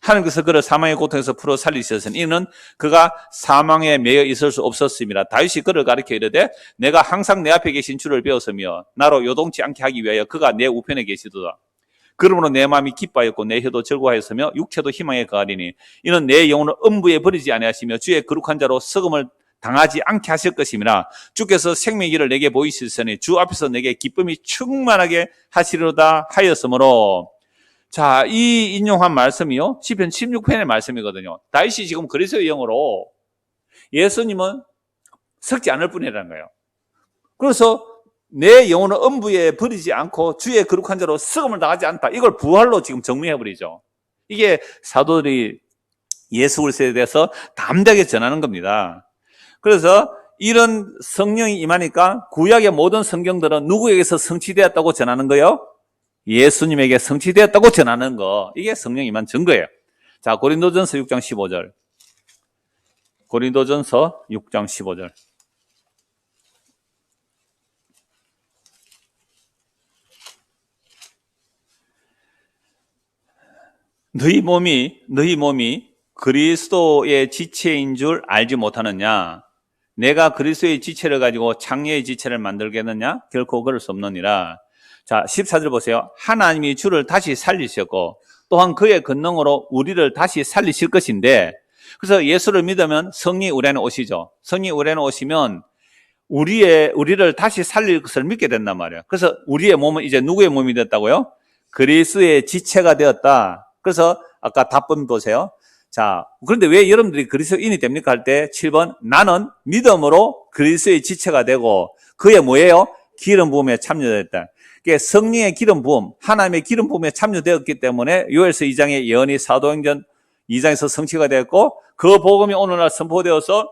하나님께서 그를 사망의 고통에서 풀어 살리셨으니 이는 그가 사망에 매여 있을 수 없었습니다. 다윗이 그를 가리켜 이르되 내가 항상 내 앞에 계신 주를 배웠으며 나로 요동치 않게 하기 위하여 그가 내 우편에 계시도다. 그러므로 내 마음이 기뻐하였고 내 혀도 즐거워하였으며 육체도 희망에 거하리니 이는 내 영혼을 음부에 버리지 아니하시며 주의 거룩한 자로 썩음을 당하지 않게 하실 것임이라. 주께서 생명의 길을 내게 보이시으니 주 앞에서 내게 기쁨이 충만하게 하시리로다 하였으므로. 자, 이 인용한 말씀이요, 시편 16편의 말씀이거든요. 다윗이 지금 그리스도의 영으로 예수님은 썩지 않을 뿐이라는 거예요. 그래서 내 영혼을 음부에 버리지 않고 주의 거룩한 자로 썩음을 당하지 않다. 이걸 부활로 지금 정리해버리죠. 이게 사도들이 예수 그리스도에 대해서 담대하게 전하는 겁니다. 그래서 이런 성령이 임하니까 구약의 모든 성경들은 누구에게서 성취되었다고 전하는 거예요? 예수님에게 성취되었다고 전하는 거. 이게 성령이 임한 증거예요. 자, 고린도전서 6장 15절. 고린도전서 6장 15절. 너희 몸이 그리스도의 지체인 줄 알지 못하느냐? 내가 그리스도의 지체를 가지고 장래의 지체를 만들겠느냐? 결코 그럴 수 없느니라. 자, 14절 보세요. 하나님이 주를 다시 살리셨고 또한 그의 권능으로 우리를 다시 살리실 것인데, 그래서 예수를 믿으면 성령이 우리 안에 오시죠. 성령이 우리 안에 오시면 우리를 다시 살릴 것을 믿게 된단 말이에요. 그래서 우리의 몸은 이제 누구의 몸이 됐다고요? 그리스도의 지체가 되었다. 그래서 아까 답변 보세요. 자, 그런데 왜 여러분들이 그리스도인이 됩니까? 할 때 7번, 나는 믿음으로 그리스도의 지체가 되고 그의 뭐예요? 기름 부음에 참여됐다. 성령의 기름 부음, 하나님의 기름 부음에 참여되었기 때문에 요엘서 2장의 예언이 사도행전 2장에서 성취가 되었고, 그 복음이 오늘날 선포되어서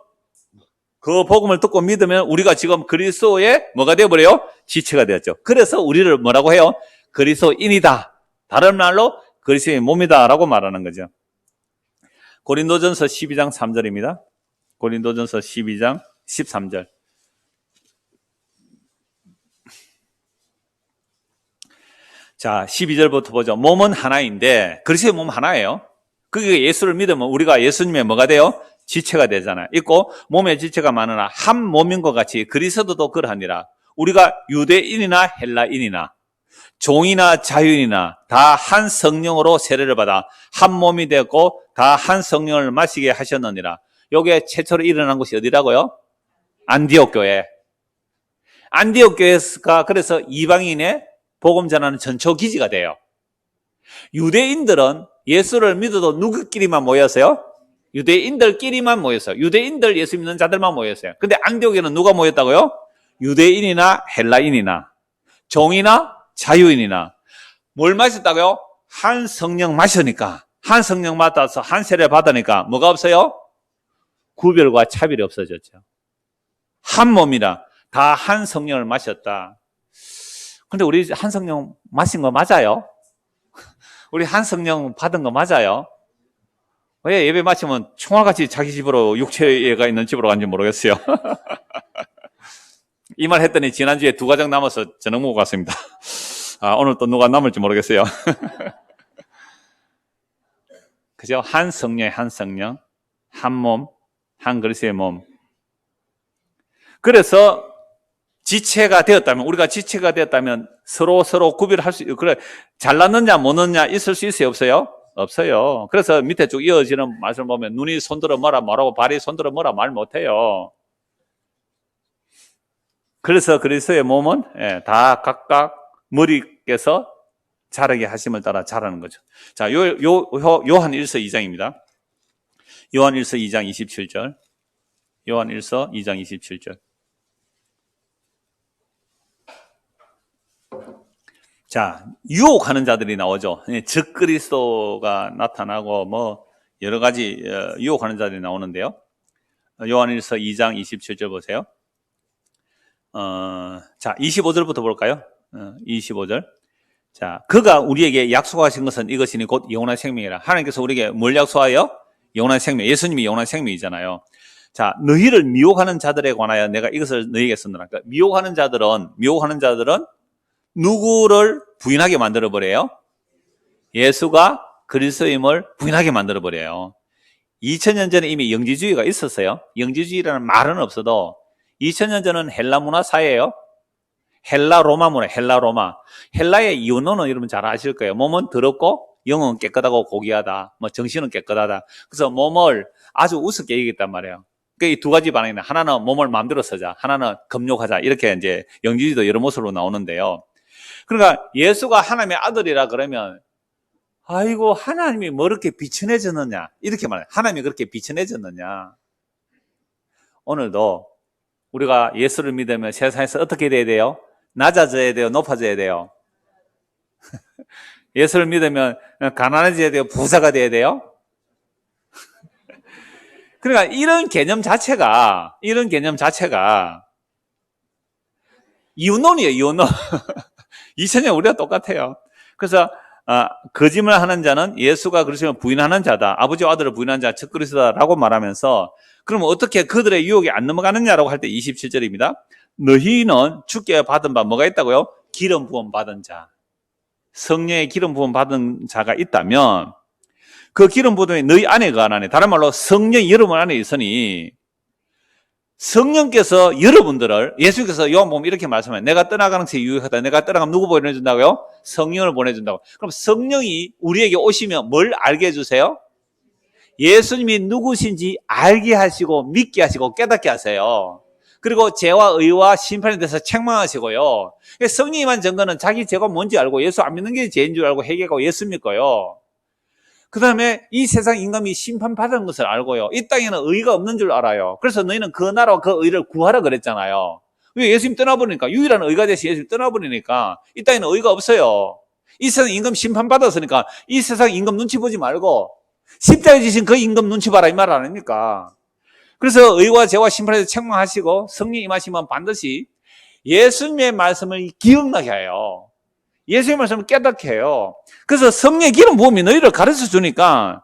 그 복음을 듣고 믿으면 우리가 지금 그리스도의 뭐가 되어버려요? 지체가 되었죠. 그래서 우리를 뭐라고 해요? 그리스도인이다. 다른 말로 그리스도의 몸이다 라고 말하는 거죠. 고린도전서 12장 3절입니다. 고린도전서 12장 13절. 자, 12절부터 보죠. 몸은 하나인데, 그리스도의 몸 하나예요. 그게 예수를 믿으면 우리가 예수님의 뭐가 돼요? 지체가 되잖아요. 있고 몸에 지체가 많으나 한 몸인 것 같이 그리스도도 그러하니라. 우리가 유대인이나 헬라인이나 종이나 자유인이나 다 한 성령으로 세례를 받아 한 몸이 되고 다 한 성령을 마시게 하셨느니라. 요게 최초로 일어난 곳이 어디라고요? 안디옥 교회. 안디옥 교회가 그래서 이방인의 복음 전하는 전초 기지가 돼요. 유대인들은 예수를 믿어도 누구끼리만 모였어요? 유대인들끼리만 모였어요. 유대인들 예수 믿는 자들만 모였어요. 근데 안디옥에는 누가 모였다고요? 유대인이나 헬라인이나 종이나 자유인이나 뭘 마셨다고요? 한 성령 마시니까, 한 성령 맡아서 한 세례 받으니까 뭐가 없어요? 구별과 차별이 없어졌죠. 한 몸이라 다 한 성령을 마셨다. 근데 우리 한 성령 마신 거 맞아요? 우리 한 성령 받은 거 맞아요? 왜 예배 마치면 총알같이 자기 집으로 육체가 있는 집으로 간지 모르겠어요. 이 말 했더니 지난주에 2가정 남아서 저녁 먹고 갔습니다. 오늘 또 누가 남을지 모르겠어요. 그죠? 한 성령의 한 성령, 한 몸, 한 그리스도의 몸. 그래서 지체가 되었다면, 우리가 지체가 되었다면 서로 구별할 수, 그래, 잘났느냐, 못났느냐 있을 수 있어요, 없어요? 없어요. 그래서 밑에 쭉 이어지는 말씀을 보면 눈이 손들어 뭐라 말하고 발이 손들어 뭐라 말 못해요. 그래서 그리스도의 몸은 다 각각 머리께서 자라게 하심을 따라 자라는 거죠. 자, 요한 1서 2장입니다. 요한 1서 2장 27절. 요한 1서 2장 27절. 자, 유혹하는 자들이 나오죠. 적그리스도가 나타나고 뭐 여러 가지 유혹하는 자들이 나오는데요. 요한 1서 2장 27절 보세요. 자, 25절부터 볼까요? 25절. 자, 그가 우리에게 약속하신 것은 이것이니 곧 영원한 생명이라. 하나님께서 우리에게 뭘 약속하여? 영원한 생명. 예수님이 영원한 생명이잖아요. 자, 너희를 미혹하는 자들에 관하여 내가 이것을 너희에게 썼노라. 그러니까 미혹하는 자들은 누구를 부인하게 만들어버려요? 예수가 그리스도임을 부인하게 만들어버려요. 2000년 전에 이미 영지주의가 있었어요. 영지주의라는 말은 없어도 2000년 전은 헬라 문화 사회예요. 헬라 로마 문화, 헬라 로마. 헬라의 이원론은 여러분 잘 아실 거예요. 몸은 더럽고 영은 깨끗하고 고귀하다. 뭐 정신은 깨끗하다. 그래서 몸을 아주 우습게 얘기했단 말이에요. 그 이 2가지 반응이네. 하나는 몸을 마음대로 쓰자. 하나는 금욕하자. 이렇게 이제 영지주의도 여러 모습으로 나오는데요. 그러니까 예수가 하나님의 아들이라 그러면 아이고 하나님이 뭐 이렇게 비천해졌느냐 이렇게 말해요. 하나님이 그렇게 비천해졌느냐. 오늘도 우리가 예수를 믿으면 세상에서 어떻게 돼야 돼요? 낮아져야 돼요? 높아져야 돼요? 예수를 믿으면 가난해져야 돼요? 부자가 돼야 돼요? 그러니까 이런 개념 자체가 이혼론이에요. 이혼론. 2000년 우리가 똑같아요. 그래서 거짓말 하는 자는 예수가 그리스도를 부인하는 자다. 아버지와 아들을 부인하는 자, 즉 그리스도다라고 말하면서 그럼 어떻게 그들의 유혹에 안 넘어가느냐라고 할 때 27절입니다. 너희는 주께 받은 바 뭐가 있다고요? 기름 부음 받은 자. 성령의 기름 부음 받은 자가 있다면 그 기름 부음이 너희 안에 거하나니, 다른 말로 성령이 여러분 안에 있으니 성령께서 여러분들을, 예수께서 요한복음 이렇게 말씀해요. 내가 떠나가는 것이 유익하다. 내가 떠나가면 누구 보내준다고요? 성령을 보내준다고. 그럼 성령이 우리에게 오시면 뭘 알게 해주세요? 예수님이 누구신지 알게 하시고 믿게 하시고 깨닫게 하세요. 그리고 죄와 의와 심판에 대해서 책망하시고요. 성령이만 증거는 자기 죄가 뭔지 알고 예수 안 믿는 게 죄인 줄 알고 회개하고 예수 믿고요. 그 다음에 이 세상 인간이 심판받은 것을 알고요. 이 땅에는 의가 없는 줄 알아요. 그래서 너희는 그 나라와 그 의를 구하라 그랬잖아요. 왜? 예수님 떠나버리니까, 유일한 의가 되시 예수님 떠나버리니까 이 땅에는 의가 없어요. 이 세상 임금 심판받았으니까 이 세상 임금 눈치 보지 말고 십자가에 지신 그 임금 눈치 봐라 이 말 아닙니까? 그래서 의와 죄와 심판에서 책망하시고 성령 임하시면 반드시 예수님의 말씀을 기억나게 해요. 예수의 말씀을 깨닫게 해요. 그래서 성령의 기름 부음이 너희를 가르쳐 주니까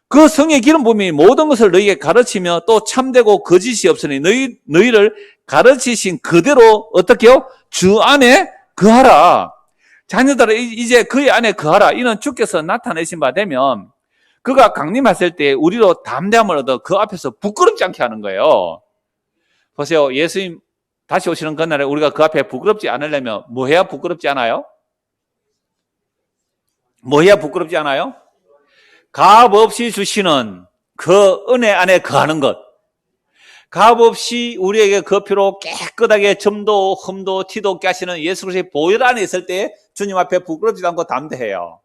그 성령의 기름 부음이 모든 것을 너희에게 가르치며 또 참되고 거짓이 없으니 너희를 가르치신 그대로 어떻게 해요? 주 안에 거하라. 자녀들아 이제 그의 안에 거하라. 이는 주께서 나타내신 바 되면 그가 강림했을 때 우리로 담대함을 얻어 그 앞에서 부끄럽지 않게 하는 거예요. 보세요. 예수님 다시 오시는 그날에 우리가 그 앞에 부끄럽지 않으려면 뭐 해야 부끄럽지 않아요? 뭐 해야 부끄럽지 않아요? 값 없이 주시는 그 은혜 안에 거하는 것. 값 없이 우리에게 그 피로 깨끗하게 점도 흠도 티도 없게 하시는 예수 그리스도의 보혈 안에 있을 때 주님 앞에 부끄럽지도 않고 담대해요.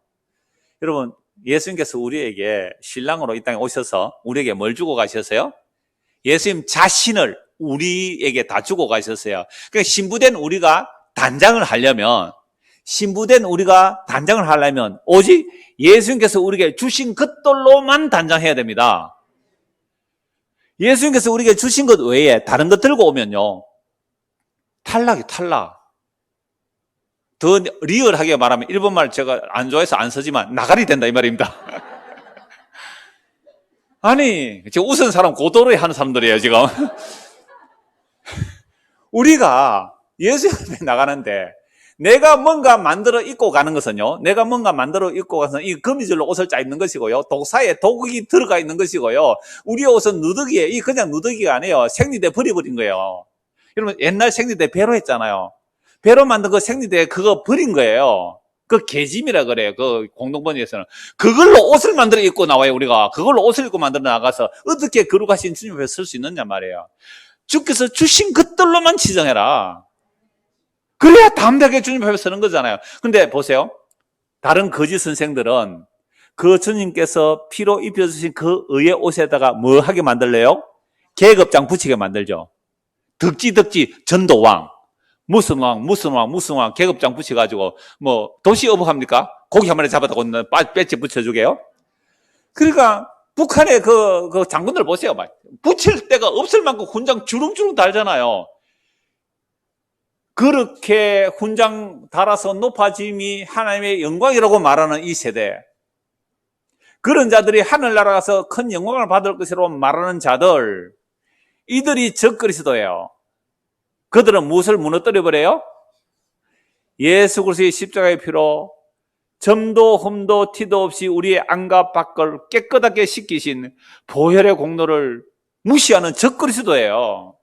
여러분, 예수님께서 우리에게 신랑으로 이 땅에 오셔서 우리에게 뭘 주고 가셨어요? 예수님 자신을 우리에게 다 주고 가셨어요. 그러니까 신부된 우리가 단장을 하려면 오직 예수님께서 우리에게 주신 것들로만 단장해야 됩니다. 예수님께서 우리에게 주신 것 외에 다른 것 들고 오면요, 탈락. 더 리얼하게 말하면 일본말 제가 안 좋아해서 안 쓰지만 나가리 된다 이 말입니다. 아니, 지금 웃은 사람 고도로에 하는 사람들이에요 지금. 우리가 예수 앞에 나가는데 내가 뭔가 만들어 입고 가는 것은요, 이 거미줄로 옷을 짜 입는 것이고요, 독사에 독이 들어가 있는 것이고요, 우리 옷은 누더기에, 이 그냥 누더기가 아니에요. 생리대 버려버린 거예요. 여러분, 옛날 생리대 배로 했잖아요. 배로 만든 그 생리대 그거 버린 거예요. 그 계짐이라 그래요. 그 공동번역에서는. 그걸로 옷을 만들어 입고 나와요, 우리가. 그걸로 옷을 입고 만들어 나가서 어떻게 거룩하신 주님 앞에 설 수 있느냐 말이에요. 주께서 주신 것들로만 지정해라. 그래야 담대하게 주님 앞에 서는 거잖아요. 근데 보세요. 다른 거짓 선생들은 그 주님께서 피로 입혀주신 그 의의 옷에다가 뭐 하게 만들래요? 계급장 붙이게 만들죠. 덕지, 전도왕. 무슨 왕, 계급장 붙여가지고, 뭐, 도시 어부합니까? 고기 한 마리 잡아다 배지 붙여주게요? 그러니까, 북한의 그 장군들 보세요. 붙일 데가 없을 만큼 훈장 주렁주렁 달잖아요. 그렇게 훈장 달아서 높아짐이 하나님의 영광이라고 말하는 이 세대. 그런 자들이 하늘나라 가서 큰 영광을 받을 것이라고 말하는 자들. 이들이 적그리스도예요. 그들은 무엇을 무너뜨려 버려요? 예수 그리스도의 십자가의 피로 점도 흠도 티도 없이 우리의 안과 밖을 깨끗하게 씻기신 보혈의 공로를 무시하는 적그리스도예요.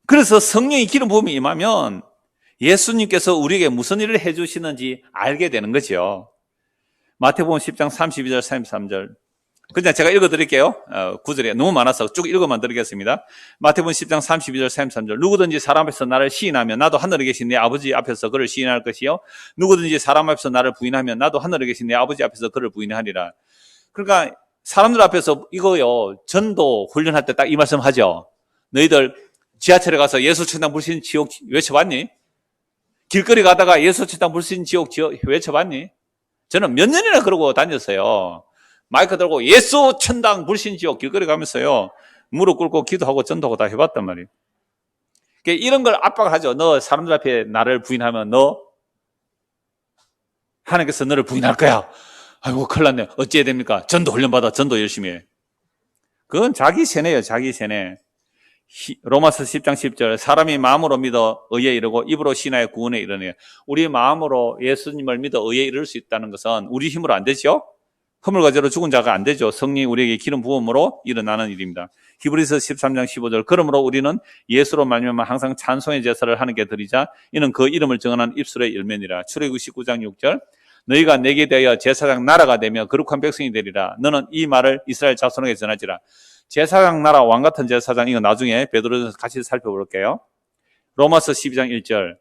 그래서 성령의 기름 부음이 임하면 예수님께서 우리에게 무슨 일을 해주시는지 알게 되는 거죠. 마태복음 10장 32절 33절. 그냥 제가 읽어드릴게요. 구절이 너무 많아서 쭉 읽어만 드리겠습니다. 마태복음 10장 32절 33절. 누구든지 사람 앞에서 나를 시인하면 나도 하늘에 계신 내 아버지 앞에서 그를 시인할 것이요, 누구든지 사람 앞에서 나를 부인하면 나도 하늘에 계신 내 아버지 앞에서 그를 부인하리라. 그러니까 사람들 앞에서 이거요, 전도 훈련할 때 딱 이 말씀 하죠. 너희들 지하철에 가서 예수 천당 불신 지옥 외쳐봤니? 길거리 가다가 예수 천당 불신 지옥 외쳐봤니? 저는 몇 년이나 그러고 다녔어요. 마이크 들고 예수 천당 불신 지옥 길거리 가면서요, 무릎 꿇고 기도하고 전도하고 다 해봤단 말이에요. 그러니까 이런 걸 압박을 하죠. 너 사람들 앞에 나를 부인하면 너 하나님께서 너를 부인할 거야. 아이고 큰일 났네. 어찌해야 됩니까? 전도 훈련 받아. 전도 열심히 해. 그건 자기 세뇌예요. 자기 세뇌. 로마서 10장 10절. 사람이 마음으로 믿어 의에 이르고 입으로 신하여 구원에 이르네. 우리 마음으로 예수님을 믿어 의에 이를 수 있다는 것은 우리 힘으로 안 되죠. 허물과제로 죽은 자가 안 되죠. 성령이 우리에게 기름 부음으로 일어나는 일입니다. 히브리서 13장 15절. 그러므로 우리는 예수로 말미암아 항상 찬송의 제사를 하나님께 드리자. 이는 그 이름을 정언한 입술의 열매니라. 출애굽기 19장 6절. 너희가 내게 대하여 제사장 나라가 되며 거룩한 백성이 되리라. 너는 이 말을 이스라엘 자손에게 전하지라. 제사장 나라, 왕 같은 제사장, 이거 나중에 베드로전서 같이 살펴볼게요. 로마서 12장 1절.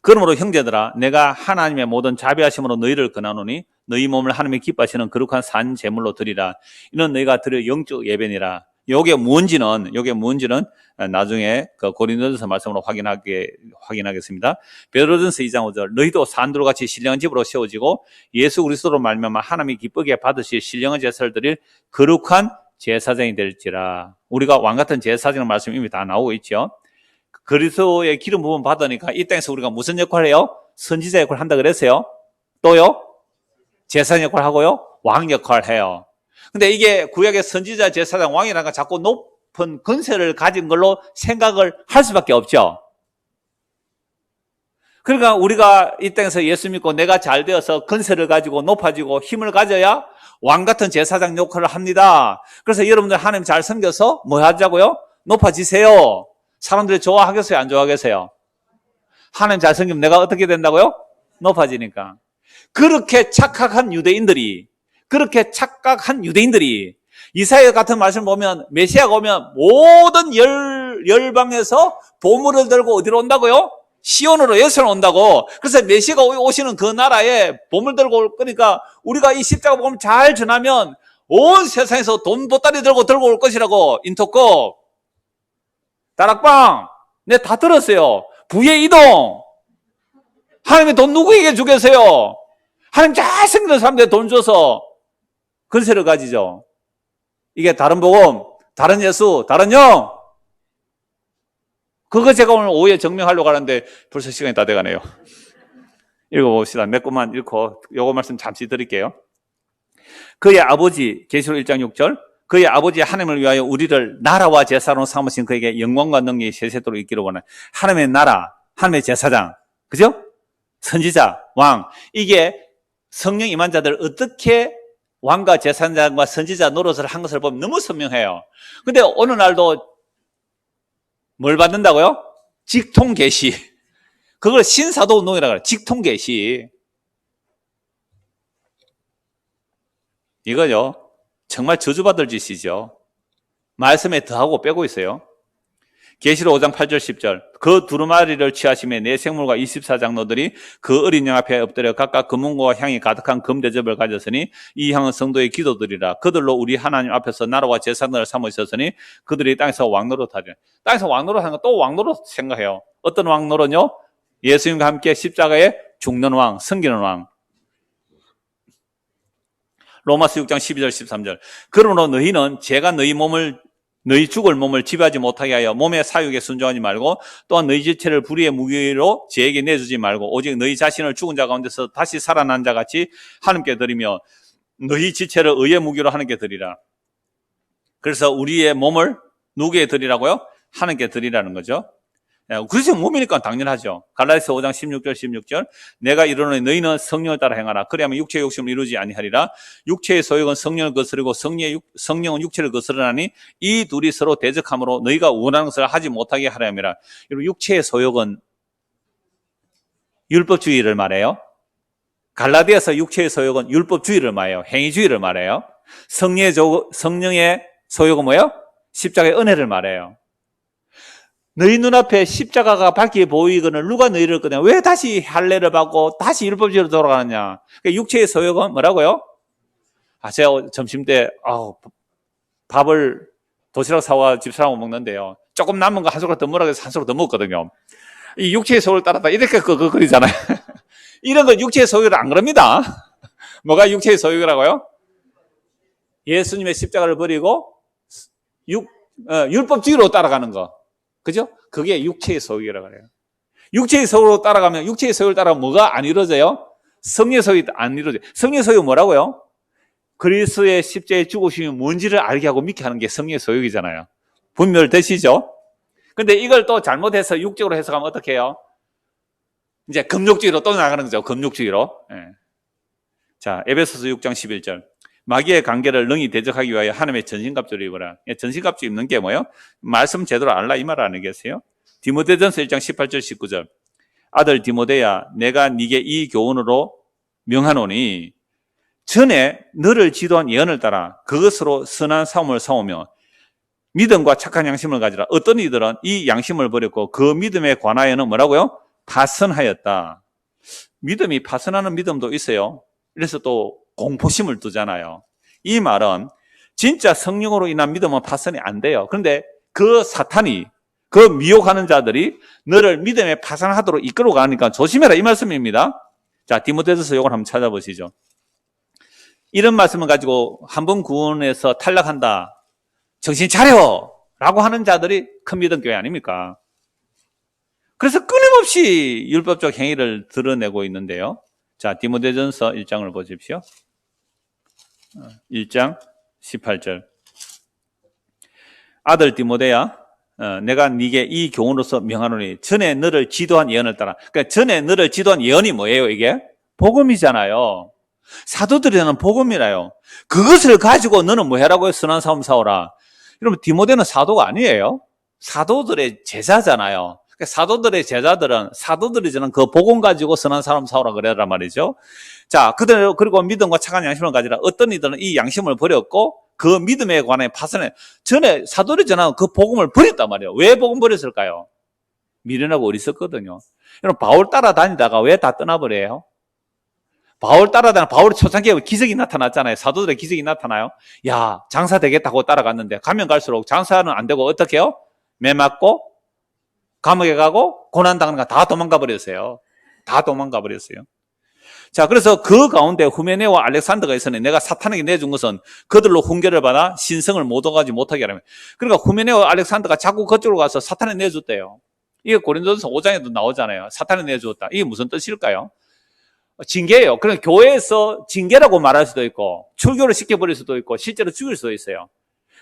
그러므로 형제들아, 내가 하나님의 모든 자비하심으로 너희를 권하노니 너희 몸을 하나님의 기뻐하시는 거룩한 산 제물로 드리라. 이는 너희가 드릴 영적 예배니라. 요게 뭔지는 나중에 그 고린도전서 말씀으로 확인하겠습니다. 베드로전서 2장 5절. 너희도 산들같이 신령한 집으로 세워지고 예수 그리스도로 말미암아 하나님이 기쁘게 받으실 신령한 제사를 드릴 거룩한 제사장이 될지라. 우리가 왕같은 제사장의 말씀이 이미 다 나오고 있죠. 그리스도의 기름 부음 받으니까 이 땅에서 우리가 무슨 역할을 해요? 선지자 역할을 한다 그랬어요. 또요? 제사장 역할을 하고요, 왕 역할을 해요. 근데 이게 구약의 선지자, 제사장, 왕이라는 건 자꾸 높은 권세를 가진 걸로 생각을 할 수밖에 없죠. 그러니까 우리가 이 땅에서 예수 믿고 내가 잘 되어서 건세를 가지고 높아지고 힘을 가져야 왕 같은 제사장 역할을 합니다. 그래서 여러분들 하나님 잘 섬겨서 뭐 하자고요? 높아지세요. 사람들이 좋아하겠어요? 안 좋아하겠어요? 하나님 잘 섬기면 내가 어떻게 된다고요? 높아지니까. 그렇게 착각한 유대인들이 이사야 같은 말씀 보면 메시아가 오면 모든 열방에서 보물을 들고 어디로 온다고요? 시온으로 예수로 온다고. 그래서 메시아가 오시는 그 나라에 보물 들고 올 거니까 우리가 이 십자가 복음 잘 전하면 온 세상에서 돈 보따리 들고 올 것이라고. 인터컵, 다락방, 네, 다 들었어요. 부의 이동. 하나님이 돈 누구에게 주겠어요? 하나님 잘생긴 사람들에 돈 줘서 건세를 가지죠. 이게 다른 복음, 다른 예수, 다른 영. 그거 제가 오늘 오후에 증명하려고 하는데 벌써 시간이 다 돼가네요. 읽어봅시다. 몇 것만 읽고 요거 말씀 잠시 드릴게요. 그의 아버지, 계시록 1장 6절, 그의 아버지 하나님을 위하여 우리를 나라와 제사로 삼으신 그에게 영광과 능력이 세세토록 있기를 원하는 하나님의 나라, 하나님의 제사장, 그죠? 선지자, 왕. 이게 성령 임한 자들 어떻게 왕과 제사장과 선지자 노릇을 한 것을 보면 너무 선명해요. 근데 어느 날도 뭘 받는다고요? 직통계시. 그걸 신사도운동이라고 해요. 직통계시. 이거요, 정말 저주받을 짓이죠. 말씀에 더하고 빼고 있어요. 계시록 5장 8절 10절. 그 두루마리를 취하심에 네 생물과 24장로들이 그 어린 양 앞에 엎드려 각각 금은과 향이 가득한 금대접을 가졌으니 이 향은 성도의 기도들이라. 그들로 우리 하나님 앞에서 나라와 제사장을 삼으셨으니 그들이 땅에서 왕노릇하리라. 땅에서 왕노릇하는 거 또 왕노릇 생각해요. 어떤 왕노릇요? 예수님과 함께 십자가에 죽는 왕, 섬기는 왕. 로마서 6장 12절 13절. 그러므로 너희는 제가 너희 죽을 몸을 지배하지 못하게 하여 몸의 사육에 순종하지 말고 또한 너희 지체를 불의의 무기로 제에게 내주지 말고 오직 너희 자신을 죽은 자 가운데서 다시 살아난 자 같이 하나님께 드리며 너희 지체를 의의 무기로 하나님께 드리라. 그래서 우리의 몸을 누구에게 드리라고요? 하나님께 드리라는 거죠. 그래서 몸이니까 당연하죠. 갈라디아서 5장 16절 16절. 내가 이르노니 너희는 성령을 따라 행하라. 그래야만 육체의 욕심을 이루지 아니하리라. 육체의 소욕은 성령을 거스르고 성령은 육체를 거스르나니 이 둘이 서로 대적함으로 너희가 원하는 것을 하지 못하게 하려 함이라. 여러분, 육체의 소욕은 율법주의를 말해요. 갈라디아서 육체의 소욕은 율법주의를 말해요. 행위주의를 말해요. 성령의 소욕은 뭐예요? 십자가의 은혜를 말해요. 너희 눈앞에 십자가가 밝게 보이거늘 누가 너희를 끄냐? 왜 다시 할례를 받고 다시 율법주의로 돌아가느냐? 그러니까 육체의 소욕은 뭐라고요? 제가 점심 때 밥을 도시락 사와 집사람하고 먹는데요. 조금 남은 거 한 숟가락 더 먹으라고 해서 한 숟가락 더 먹거든요. 이 육체의 소욕을 따라다 이렇게 끄끄거리잖아요. 이런 건 육체의 소욕을 안 그럽니다. 뭐가 육체의 소욕이라고요? 예수님의 십자가를 버리고 율법주의로 따라가는 거. 그죠? 그게 육체의 소욕이라고 해요. 육체의 소욕으로 따라가면, 육체의 소욕을 따라가면 뭐가 안 이루어져요? 성령의 소욕이 안 이루어져요. 성령의 소욕은 뭐라고요? 그리스도의 십자가에 죽으심이 뭔지를 알게 하고 믿게 하는 게 성령의 소욕이잖아요. 분별되시죠? 근데 이걸 또 잘못해서 육적으로 해석하면 어떻게 해요? 이제 금욕주의로 또 나가는 거죠. 금욕주의로. 네. 자, 에베소서 6장 11절. 마귀의 관계를 능히 대적하기 위하여 하나님의 전신갑주를 입어라. 전신갑주 입는 게 뭐예요? 말씀 제대로 알라 이 말 아니겠어요? 디모데전서 1장 18절 19절. 아들 디모데야, 내가 네게 이 교훈으로 명하노니 전에 너를 지도한 예언을 따라 그것으로 선한 삶을 사오며 믿음과 착한 양심을 가지라. 어떤 이들은 이 양심을 버렸고 그 믿음에 관하여는 뭐라고요? 파선하였다. 믿음이 파선하는 믿음도 있어요. 그래서 또 공포심을 두잖아요. 이 말은 진짜 성령으로 인한 믿음은 파선이 안 돼요. 그런데 그 사탄이, 그 미혹하는 자들이 너를 믿음에 파산하도록 이끌어 가니까 조심해라 이 말씀입니다. 자, 디모데전서 이걸 한번 찾아보시죠. 이런 말씀을 가지고 한 번 구원해서 탈락한다, 정신 차려! 라고 하는 자들이 큰 믿음 교회 아닙니까? 그래서 끊임없이 율법적 행위를 드러내고 있는데요. 자, 디모데전서 1장을 보십시오. 1장 18절. 아들 디모데야, 내가 네게 이 교훈으로서 명하노니 전에 너를 지도한 예언을 따라. 그러니까 전에 너를 지도한 예언이 뭐예요, 이게? 복음이잖아요. 사도들에는 복음이라요. 그것을 가지고 너는 뭐 해라고요? 선한 삶 사오라. 여러분, 디모데는 사도가 아니에요. 사도들의 제자잖아요. 그러니까 사도들의 제자들은 사도들이 저는 그 복음 가지고 선한 사람 사오라 그래란 말이죠. 자, 그리고 믿음과 착한 양심을 가지라. 어떤 이들은 이 양심을 버렸고 그 믿음에 관해 파선해. 전에 사도들이 전한 그 복음을 버렸단 말이에요. 왜 복음 버렸을까요? 미련하고 어리석거든요. 여러분, 바울 따라다니다가 왜 다 떠나버려요? 바울 따라다니는, 바울이 초창기에 기적이 나타났잖아요. 사도들의 기적이 나타나요. 야, 장사 되겠다고 따라갔는데 가면 갈수록 장사는 안 되고 어떻게 해요? 매 맞고 감옥에 가고 고난당하는 거 다 도망가 버렸어요. 다 도망가 버렸어요. 자, 그래서 그 가운데 후메네와 알렉산더가 있었는데 내가 사탄에게 내준 것은 그들로 훈계를 받아 신성을 못 얻어가지 못하게 하라며. 그러니까 후메네와 알렉산더가 자꾸 그쪽으로 가서 사탄에 내줬대요. 이게 고린도전서 5장에도 나오잖아요. 사탄에 내줬다. 이게 무슨 뜻일까요? 징계예요. 그러니까 교회에서 징계라고 말할 수도 있고 출교를 시켜버릴 수도 있고 실제로 죽일 수도 있어요.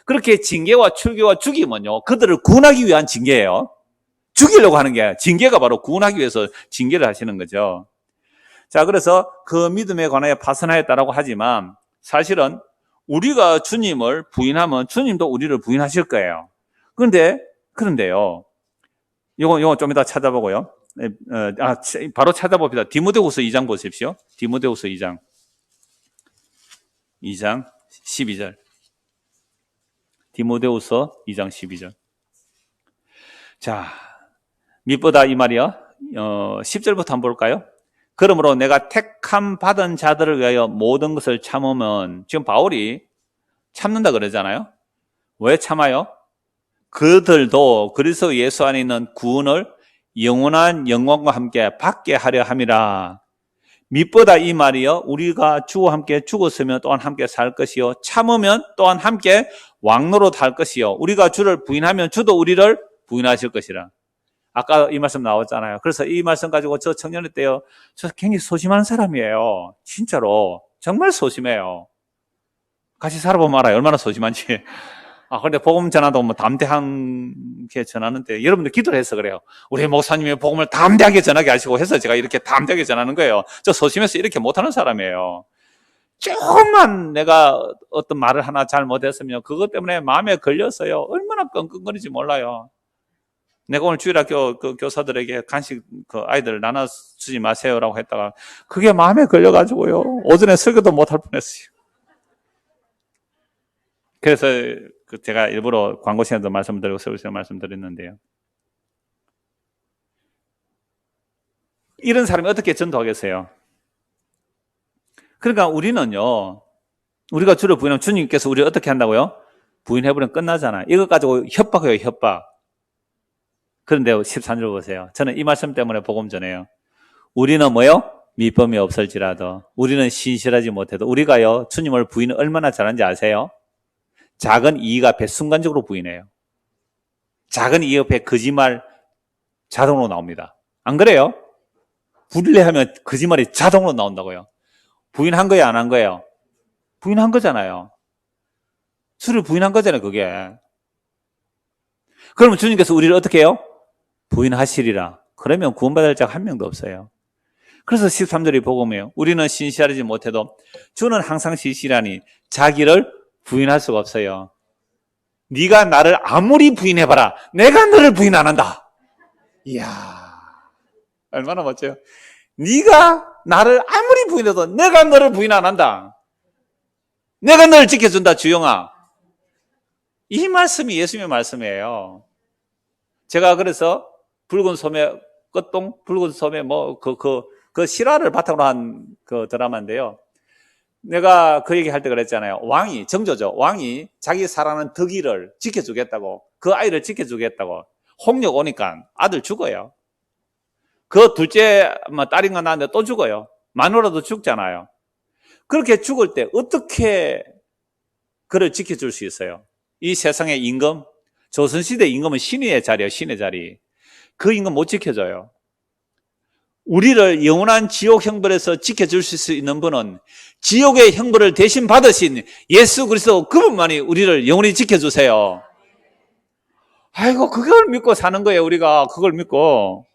그렇게 징계와 출교와 죽이면요, 그들을 구원하기 위한 징계예요. 죽이려고 하는 게 아니라 징계가 바로 구원하기 위해서 징계를 하시는 거죠. 자, 그래서 그 믿음에 관하여 파선하였다라고 하지만 사실은 우리가 주님을 부인하면 주님도 우리를 부인하실 거예요. 그런데요, 이거 좀 이따 찾아보고요. 바로 찾아봅시다. 디모데후서 2장 보십시오. 디모데후서 2장 12절. 디모데후서 2장 12절. 자, 밑보다 이 말이요. 10절부터 한번 볼까요? 그러므로 내가 택함 받은 자들을 위하여 모든 것을 참으면, 지금 바울이 참는다 그러잖아요. 왜 참아요? 그들도 그리스도 예수 안에 있는 구원을 영원한 영광과 함께 받게 하려 함이라. 밑보다 이 말이요, 우리가 주와 함께 죽었으면 또한 함께 살 것이요, 참으면 또한 함께 왕노릇 할 것이요, 우리가 주를 부인하면 주도 우리를 부인하실 것이라. 아까 이 말씀 나왔잖아요. 그래서 이 말씀 가지고 저 청년회 때요, 저 굉장히 소심한 사람이에요. 진짜로 정말 소심해요. 같이 살아보면 알아요, 얼마나 소심한지. 그런데 복음 전하도 뭐 담대하게 전하는데, 여러분들 기도를 해서 그래요. 우리 목사님이 복음을 담대하게 전하게 하시고 해서 제가 이렇게 담대하게 전하는 거예요. 저 소심해서 이렇게 못하는 사람이에요. 조금만 내가 어떤 말을 하나 잘 못했으면 그것 때문에 마음에 걸렸어요. 얼마나 끙끙거리지 몰라요. 내가 오늘 주일학교 그 교사들에게 간식 그 아이들 나눠주지 마세요라고 했다가 그게 마음에 걸려가지고요, 오전에 설교도 못할 뻔했어요. 그래서 제가 일부러 광고 시간에도 말씀드리고 서울시에 말씀드렸는데요. 이런 사람이 어떻게 전도하겠어요? 그러니까 우리는요, 우리가 주를 부인하면 주님께서 우리를 어떻게 한다고요? 부인해버리면 끝나잖아요. 이것 가지고 협박해요, 협박. 그런데 13절 보세요. 저는 이 말씀 때문에 복음 전해요. 우리는 뭐요? 미범이 없을지라도, 우리는 신실하지 못해도, 우리가요, 주님을 부인을 얼마나 잘하는지 아세요? 작은 이익 앞에 순간적으로 부인해요. 작은 이익 앞에 거짓말 자동으로 나옵니다. 안 그래요? 불의하면 거짓말이 자동으로 나온다고요. 부인한 거예요, 안 한 거예요? 부인한 거잖아요. 주를 부인한 거잖아요, 그게. 그러면 주님께서 우리를 어떻게 해요? 부인하시리라. 그러면 구원받을 자가 한 명도 없어요. 그래서 13절이 복음이에요. 우리는 신실하지 못해도 주는 항상 신실하니 자기를 부인할 수가 없어요. 네가 나를 아무리 부인해봐라, 내가 너를 부인 안 한다. 이야, 얼마나 멋져요. 네가 나를 아무리 부인해도 내가 너를 부인 안 한다. 내가 너를 지켜준다, 주영아. 이 말씀이 예수님의 말씀이에요. 제가 그래서 붉은 소매 끝동, 붉은 소매 그 실화를 바탕으로 한 그 드라마인데요. 내가 그 얘기 할 때 그랬잖아요. 왕이, 정조죠. 왕이 자기 사랑하는 덕이를 지켜주겠다고, 그 아이를 지켜주겠다고 홍역 오니까 아들 죽어요. 그 둘째 딸인가 낳았는데 또 죽어요. 마누라도 죽잖아요. 그렇게 죽을 때 어떻게 그를 지켜줄 수 있어요? 이 세상의 임금, 조선시대 임금은 신의 자리예요, 신의 자리. 그 임금 못 지켜줘요. 우리를 영원한 지옥 형벌에서 지켜줄 수 있는 분은 지옥의 형벌을 대신 받으신 예수 그리스도, 그분만이 우리를 영원히 지켜주세요. 아이고, 그걸 믿고 사는 거예요, 우리가. 그걸 믿고.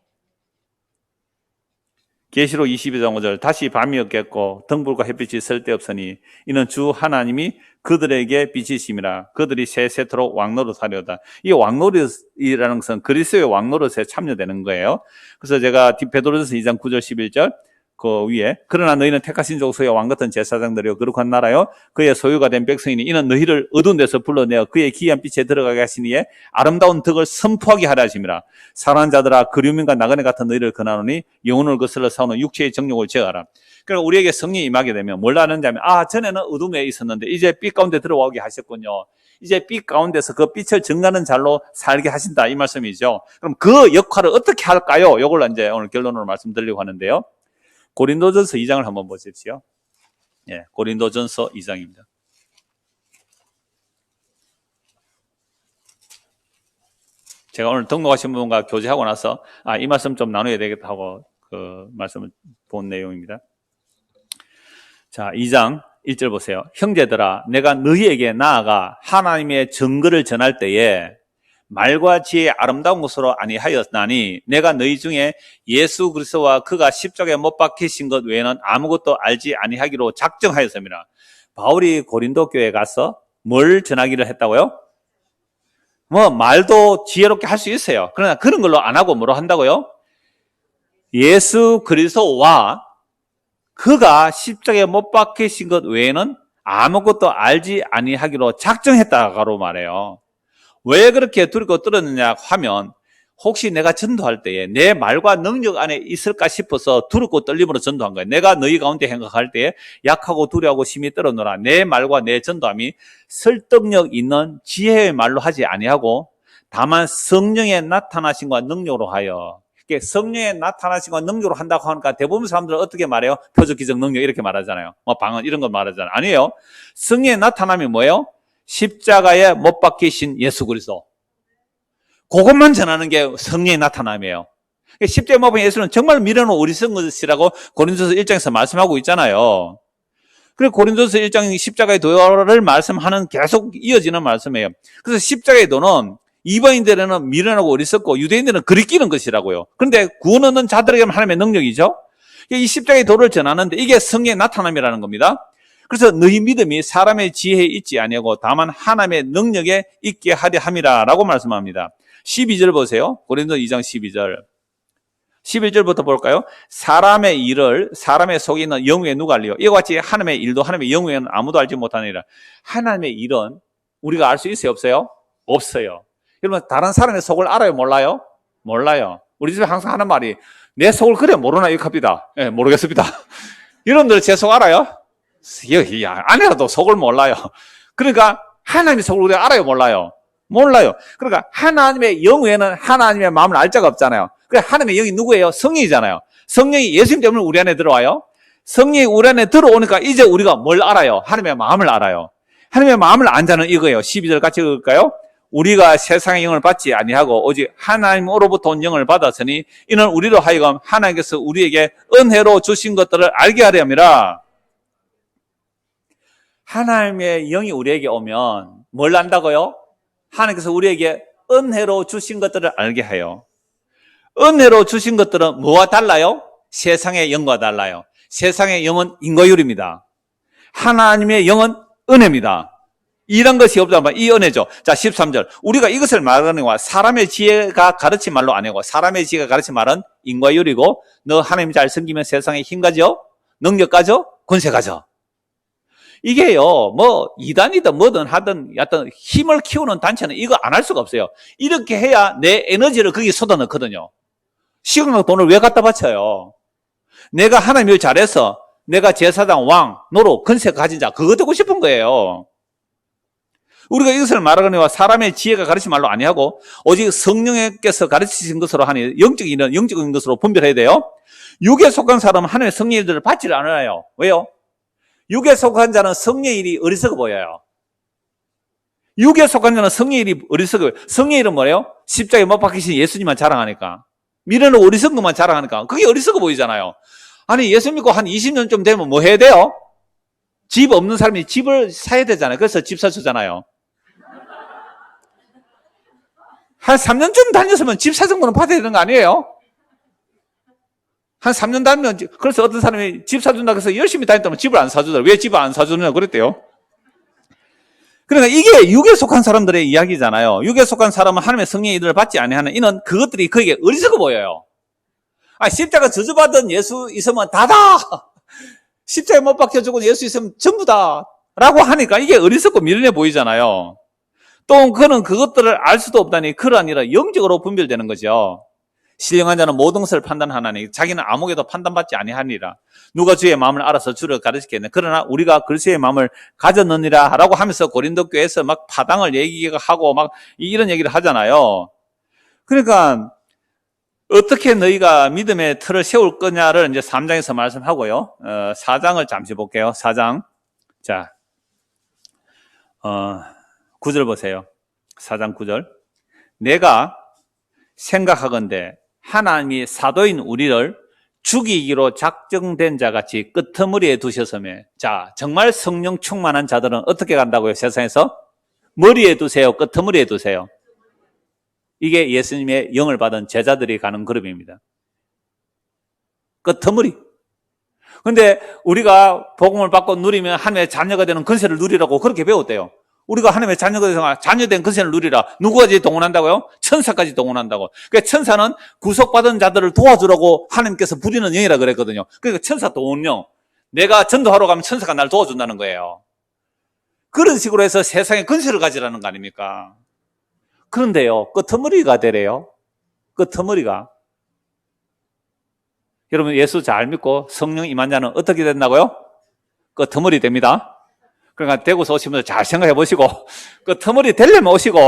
계시록 22장 5절 다시 밤이었겠고 등불과 햇빛이 쓸데없으니 이는 주 하나님이 그들에게 빛이심이라. 그들이 세세토록 왕노릇하려다. 이 왕노릇이라는 것은 그리스도의 왕노릇에 참여되는 거예요. 그래서 제가 베드로전서 2장 9절 11절 그 위에 그러나 너희는 택하신 족속의 왕 같은 제사장들이요 거룩한 나라요 그의 소유가 된 백성이니 이는 너희를 어두운 데서 불러내어 그의 기이한 빛에 들어가게 하시니에 아름다운 덕을 선포하게 하려 하심이라. 사랑하는 자들아 그리움인과 나그네 같은 너희를 권하노니 영혼을 거슬러 싸우는 육체의 정욕을 제어하라. 그러니까 우리에게 성령이 임하게 되면 뭘 하는지 하면 전에는 어둠에 있었는데 이제 빛 가운데 들어오게 하셨군요. 이제 빛 가운데서 그 빛을 증가하는 잘로 살게 하신다 이 말씀이죠. 그럼 그 역할을 어떻게 할까요? 이걸 이제 오늘 결론으로 말씀드리려고 하는데요. 고린도전서 2장을 한번 보십시오. 예, 고린도전서 2장입니다. 제가 오늘 등록하신 분과 교제하고 나서 이 말씀 좀 나눠야 되겠다 하고 그 말씀을 본 내용입니다. 자, 2장 1절 보세요. 형제들아 내가 너희에게 나아가 하나님의 증거를 전할 때에 말과 지혜의 아름다운 것으로 아니하였나니 내가 너희 중에 예수 그리스도와 그가 십자가에 못 박히신 것 외에는 아무것도 알지 아니하기로 작정하였습니다. 바울이 고린도 교회에 가서 뭘 전하기를 했다고요? 말도 지혜롭게 할 수 있어요. 그러나 그런 걸로 안 하고 뭐로 한다고요? 예수 그리스도와 그가 십자가에 못 박히신 것 외에는 아무것도 알지 아니하기로 작정했다고 말해요. 왜 그렇게 두렵고 떨었느냐 하면 혹시 내가 전도할 때에 내 말과 능력 안에 있을까 싶어서 두렵고 떨림으로 전도한 거예요. 내가 너희 가운데 행각할 때에 약하고 두려워하고 심히 떨어노라. 내 말과 내 전도함이 설득력 있는 지혜의 말로 하지 아니하고 다만 성령의 나타나심과 능력으로 하여. 성령의 나타나심과 능력으로 한다고 하니까 대부분 사람들은 어떻게 말해요? 표적 기적 능력 이렇게 말하잖아요. 방언 이런 거 말하잖아요. 아니에요. 성령의 나타남이 뭐예요? 십자가에 못 박히신 예수 그리스도. 그것만 전하는 게 성령의 나타남이에요. 십자가에 못 박힌 예수는 정말 미련한 어리석은 것이라고 고린도서 1장에서 말씀하고 있잖아요. 그리고 고린도서 1장 십자가의 도를 말씀하는 계속 이어지는 말씀이에요. 그래서 십자가의 도는 이방인들에는 미련하고 어리석고 유대인들은 그리끼는 것이라고요. 그런데 구원 얻는 자들에게는 하나님의 능력이죠. 이 십자가의 도를 전하는데 이게 성령의 나타남이라는 겁니다. 그래서 너희 믿음이 사람의 지혜에 있지 아니하고 다만 하나님의 능력에 있게 하려 함이라라고 말씀합니다. 12절 보세요. 고린도 2장 12절. 11절부터 볼까요? 사람의 일을 사람의 속에 있는 영후에 누가 알리요? 이와 같이 하나님의 일도 하나님의 영후에는 아무도 알지 못하느니라. 하나님의 일은 우리가 알 수 있어요? 없어요? 없어요. 여러분 다른 사람의 속을 알아요? 몰라요? 몰라요. 우리 집에 항상 하는 말이 내 속을 그래 모르나 이렇게 합니다. 예, 모르겠습니다. 여러분들 제 속 알아요? 아니라도 속을 몰라요. 그러니까 하나님의 속을 우리가 알아요? 몰라요? 몰라요. 그러니까 하나님의 영 외에는 하나님의 마음을 알 자가 없잖아요. 그러니까 하나님의 영이 누구예요? 성령이잖아요. 성령이 예수님 때문에 우리 안에 들어와요. 성령이 우리 안에 들어오니까 이제 우리가 뭘 알아요? 하나님의 마음을 알아요. 하나님의 마음을 안 자는 이거예요. 12절 같이 읽을까요? 우리가 세상의 영을 받지 아니하고 오직 하나님으로부터 온 영을 받았으니 이는 우리로 하여금 하나님께서 우리에게 은혜로 주신 것들을 알게 하려 함이라. 하나님의 영이 우리에게 오면 뭘 안다고요? 하나님께서 우리에게 은혜로 주신 것들을 알게 해요. 은혜로 주신 것들은 뭐와 달라요? 세상의 영과 달라요. 세상의 영은 인과율입니다. 하나님의 영은 은혜입니다. 이런 것이 없다면 이 은혜죠. 자, 13절. 우리가 이것을 말하는와 사람의 지혜가 가르친 말로 아니고 사람의 지혜가 가르친 말은 인과율이고 너 하나님 잘 섬기면 세상에 힘 가져? 능력 가져? 권세 가져? 이게요, 이단이든 뭐든 하든, 여튼 힘을 키우는 단체는 이거 안 할 수가 없어요. 이렇게 해야 내 에너지를 거기 쏟아 넣거든요. 시간과 돈을 왜 갖다 바쳐요? 내가 하나님 일 잘해서 내가 제사장, 왕, 노로, 권세 가진 자, 그거 되고 싶은 거예요. 우리가 이것을 말하거니와 사람의 지혜가 가르친 말로 아니하고 오직 성령께서 가르치신 것으로 하니 영적인 것으로 분별해야 돼요. 육에 속한 사람은 하나님의 성령의 일들을 받지를 않아요. 왜요? 육에 속한 자는 성령의 일이 어리석어 보여요. 육에 속한 자는 성령의 일이 어리석어요. 성령의 일은 뭐예요? 십자가에 못 박히신 예수님만 자랑하니까. 미래는 어리석은 것만 자랑하니까. 그게 어리석어 보이잖아요. 아니 예수 믿고 한 20년쯤 되면 뭐 해야 돼요? 집 없는 사람이 집을 사야 되잖아요. 그래서 집 사주잖아요. 한 3년쯤 다녔으면 집 사정권은 받아야 되는 거 아니에요? 한 3년 다니면, 그래서 어떤 사람이 집 사준다고 해서 열심히 다녔다면 집을 안 사주더라. 왜 집을 안 사주느냐 그랬대요. 그러니까 이게 육에 속한 사람들의 이야기잖아요. 육에 속한 사람은 하나님의 성령의 이들을 받지 아니하는 이는 그것들이 그에게 어리석어 보여요. 십자가 저주받은 예수 있으면 다다! 십자가에 못 박혀 죽은 예수 있으면 전부다! 라고 하니까 이게 어리석고 미련해 보이잖아요. 또 그는 그것들을 알 수도 없다니 그를 아니라 영적으로 분별되는 거죠. 신령한 자는 모든 것을 판단하나니 자기는 아무개도 판단받지 아니하니라. 누가 주의 마음을 알아서 주를 가르치겠네. 그러나 우리가 그리스도의 마음을 가졌느니라 라고 하면서 고린도 교회에서 막 파당을 얘기하고 막 이런 얘기를 하잖아요. 그러니까 어떻게 너희가 믿음의 틀을 세울 거냐를 이제 3장에서 말씀하고요. 4장을 잠시 볼게요. 4장. 자, 9절 보세요. 4장 9절. 내가 생각하건대 하나님이 사도인 우리를 죽이기로 작정된 자같이 끄트머리에 두셨으며, 자, 정말 성령 충만한 자들은 어떻게 간다고요? 세상에서? 머리에 두세요? 끄트머리에 두세요? 이게 예수님의 영을 받은 제자들이 가는 그룹입니다. 끄트머리. 근데 우리가 복음을 받고 누리면 하나님의 자녀가 되는 권세를 누리라고 그렇게 배웠대요. 우리가 하나님의 자녀가 돼서 자녀된 권세를 누리라. 누구까지 동원한다고요? 천사까지 동원한다고. 그러니까 천사는 구속받은 자들을 도와주라고 하나님께서 부리는 영이라 그랬거든요. 그러니까 천사 동원령. 내가 전도하러 가면 천사가 날 도와준다는 거예요. 그런 식으로 해서 세상에 권세를 가지라는 거 아닙니까? 그런데요, 끄트머리가 되래요. 끄트머리가. 여러분, 예수 잘 믿고 성령 임한 자는 어떻게 된다고요? 끄트머리 됩니다. 그러니까 대구서 오시면서 잘 생각해 보시고, 끄트머리 되려면 오시고,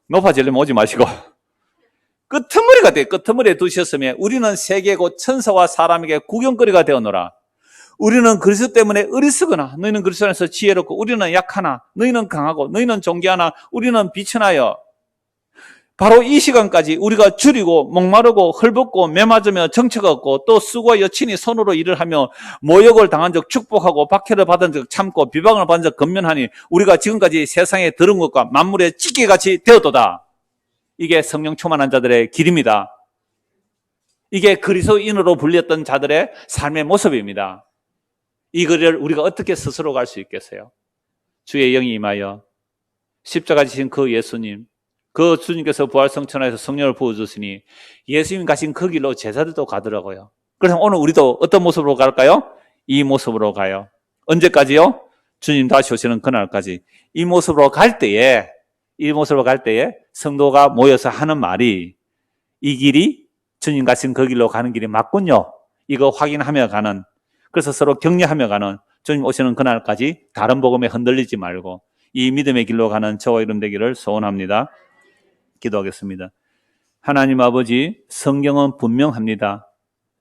높아지려면 오지 마시고, 끄트머리가 돼. 끄트머리에 두셨으면 우리는 세계고 천사와 사람에게 구경거리가 되어노라. 우리는 그리스도 때문에 어리석으나 너희는 그리스도 안에서 지혜롭고, 우리는 약하나 너희는 강하고, 너희는 존귀하나 우리는 비천하여. 바로 이 시간까지 우리가 줄이고 목마르고 헐벗고 매맞으며 정처가 없고 또 수고와 여친이 손으로 일을 하며 모욕을 당한 적 축복하고 박해를 받은 적 참고 비방을 받은 적 건면하니 우리가 지금까지 세상에 들은 것과 만물의 찌개같이 되었도다. 이게 성령 충만한 자들의 길입니다. 이게 그리스도인으로 불렸던 자들의 삶의 모습입니다. 이 길을 우리가 어떻게 스스로 갈 수 있겠어요? 주의 영이 임하여 십자가 지신 그 예수님, 그 주님께서 부활성천하에서 성령을 부어주시니 예수님 가신 그 길로 제자들도 가더라고요. 그래서 오늘 우리도 어떤 모습으로 갈까요? 이 모습으로 가요. 언제까지요? 주님 다시 오시는 그날까지. 이 모습으로 갈 때에 성도가 모여서 하는 말이 이 길이 주님 가신 그 길로 가는 길이 맞군요. 이거 확인하며 가는, 그래서 서로 격려하며 가는, 주님 오시는 그날까지 다른 복음에 흔들리지 말고 이 믿음의 길로 가는 저와 여러분 되기를 소원합니다. 기도하겠습니다. 하나님 아버지, 성경은 분명합니다.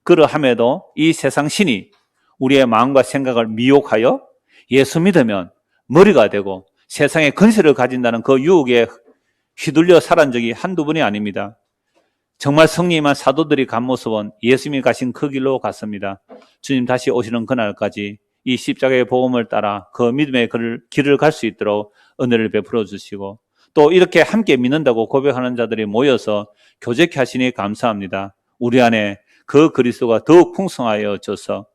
그러함에도 이 세상 신이 우리의 마음과 생각을 미혹하여 예수 믿으면 머리가 되고 세상의 권세를 가진다는 그 유혹에 휘둘려 살은 적이 한두 번이 아닙니다. 정말 성령님한 사도들이 간 모습은 예수님이 가신 그 길로 갔습니다. 주님 다시 오시는 그날까지 이 십자가의 복음을 따라 그 믿음의 길을 갈 수 있도록 은혜를 베풀어 주시고, 또 이렇게 함께 믿는다고 고백하는 자들이 모여서 교제케 하시니 감사합니다. 우리 안에 그 그리스도가 더욱 풍성하여 져서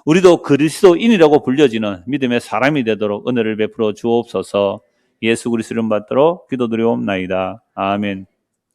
우리도 그리스도인이라고 불려지는 믿음의 사람이 되도록 은혜를 베풀어 주옵소서. 예수 그리스도 이름 받들어 기도드리옵나이다. 아멘.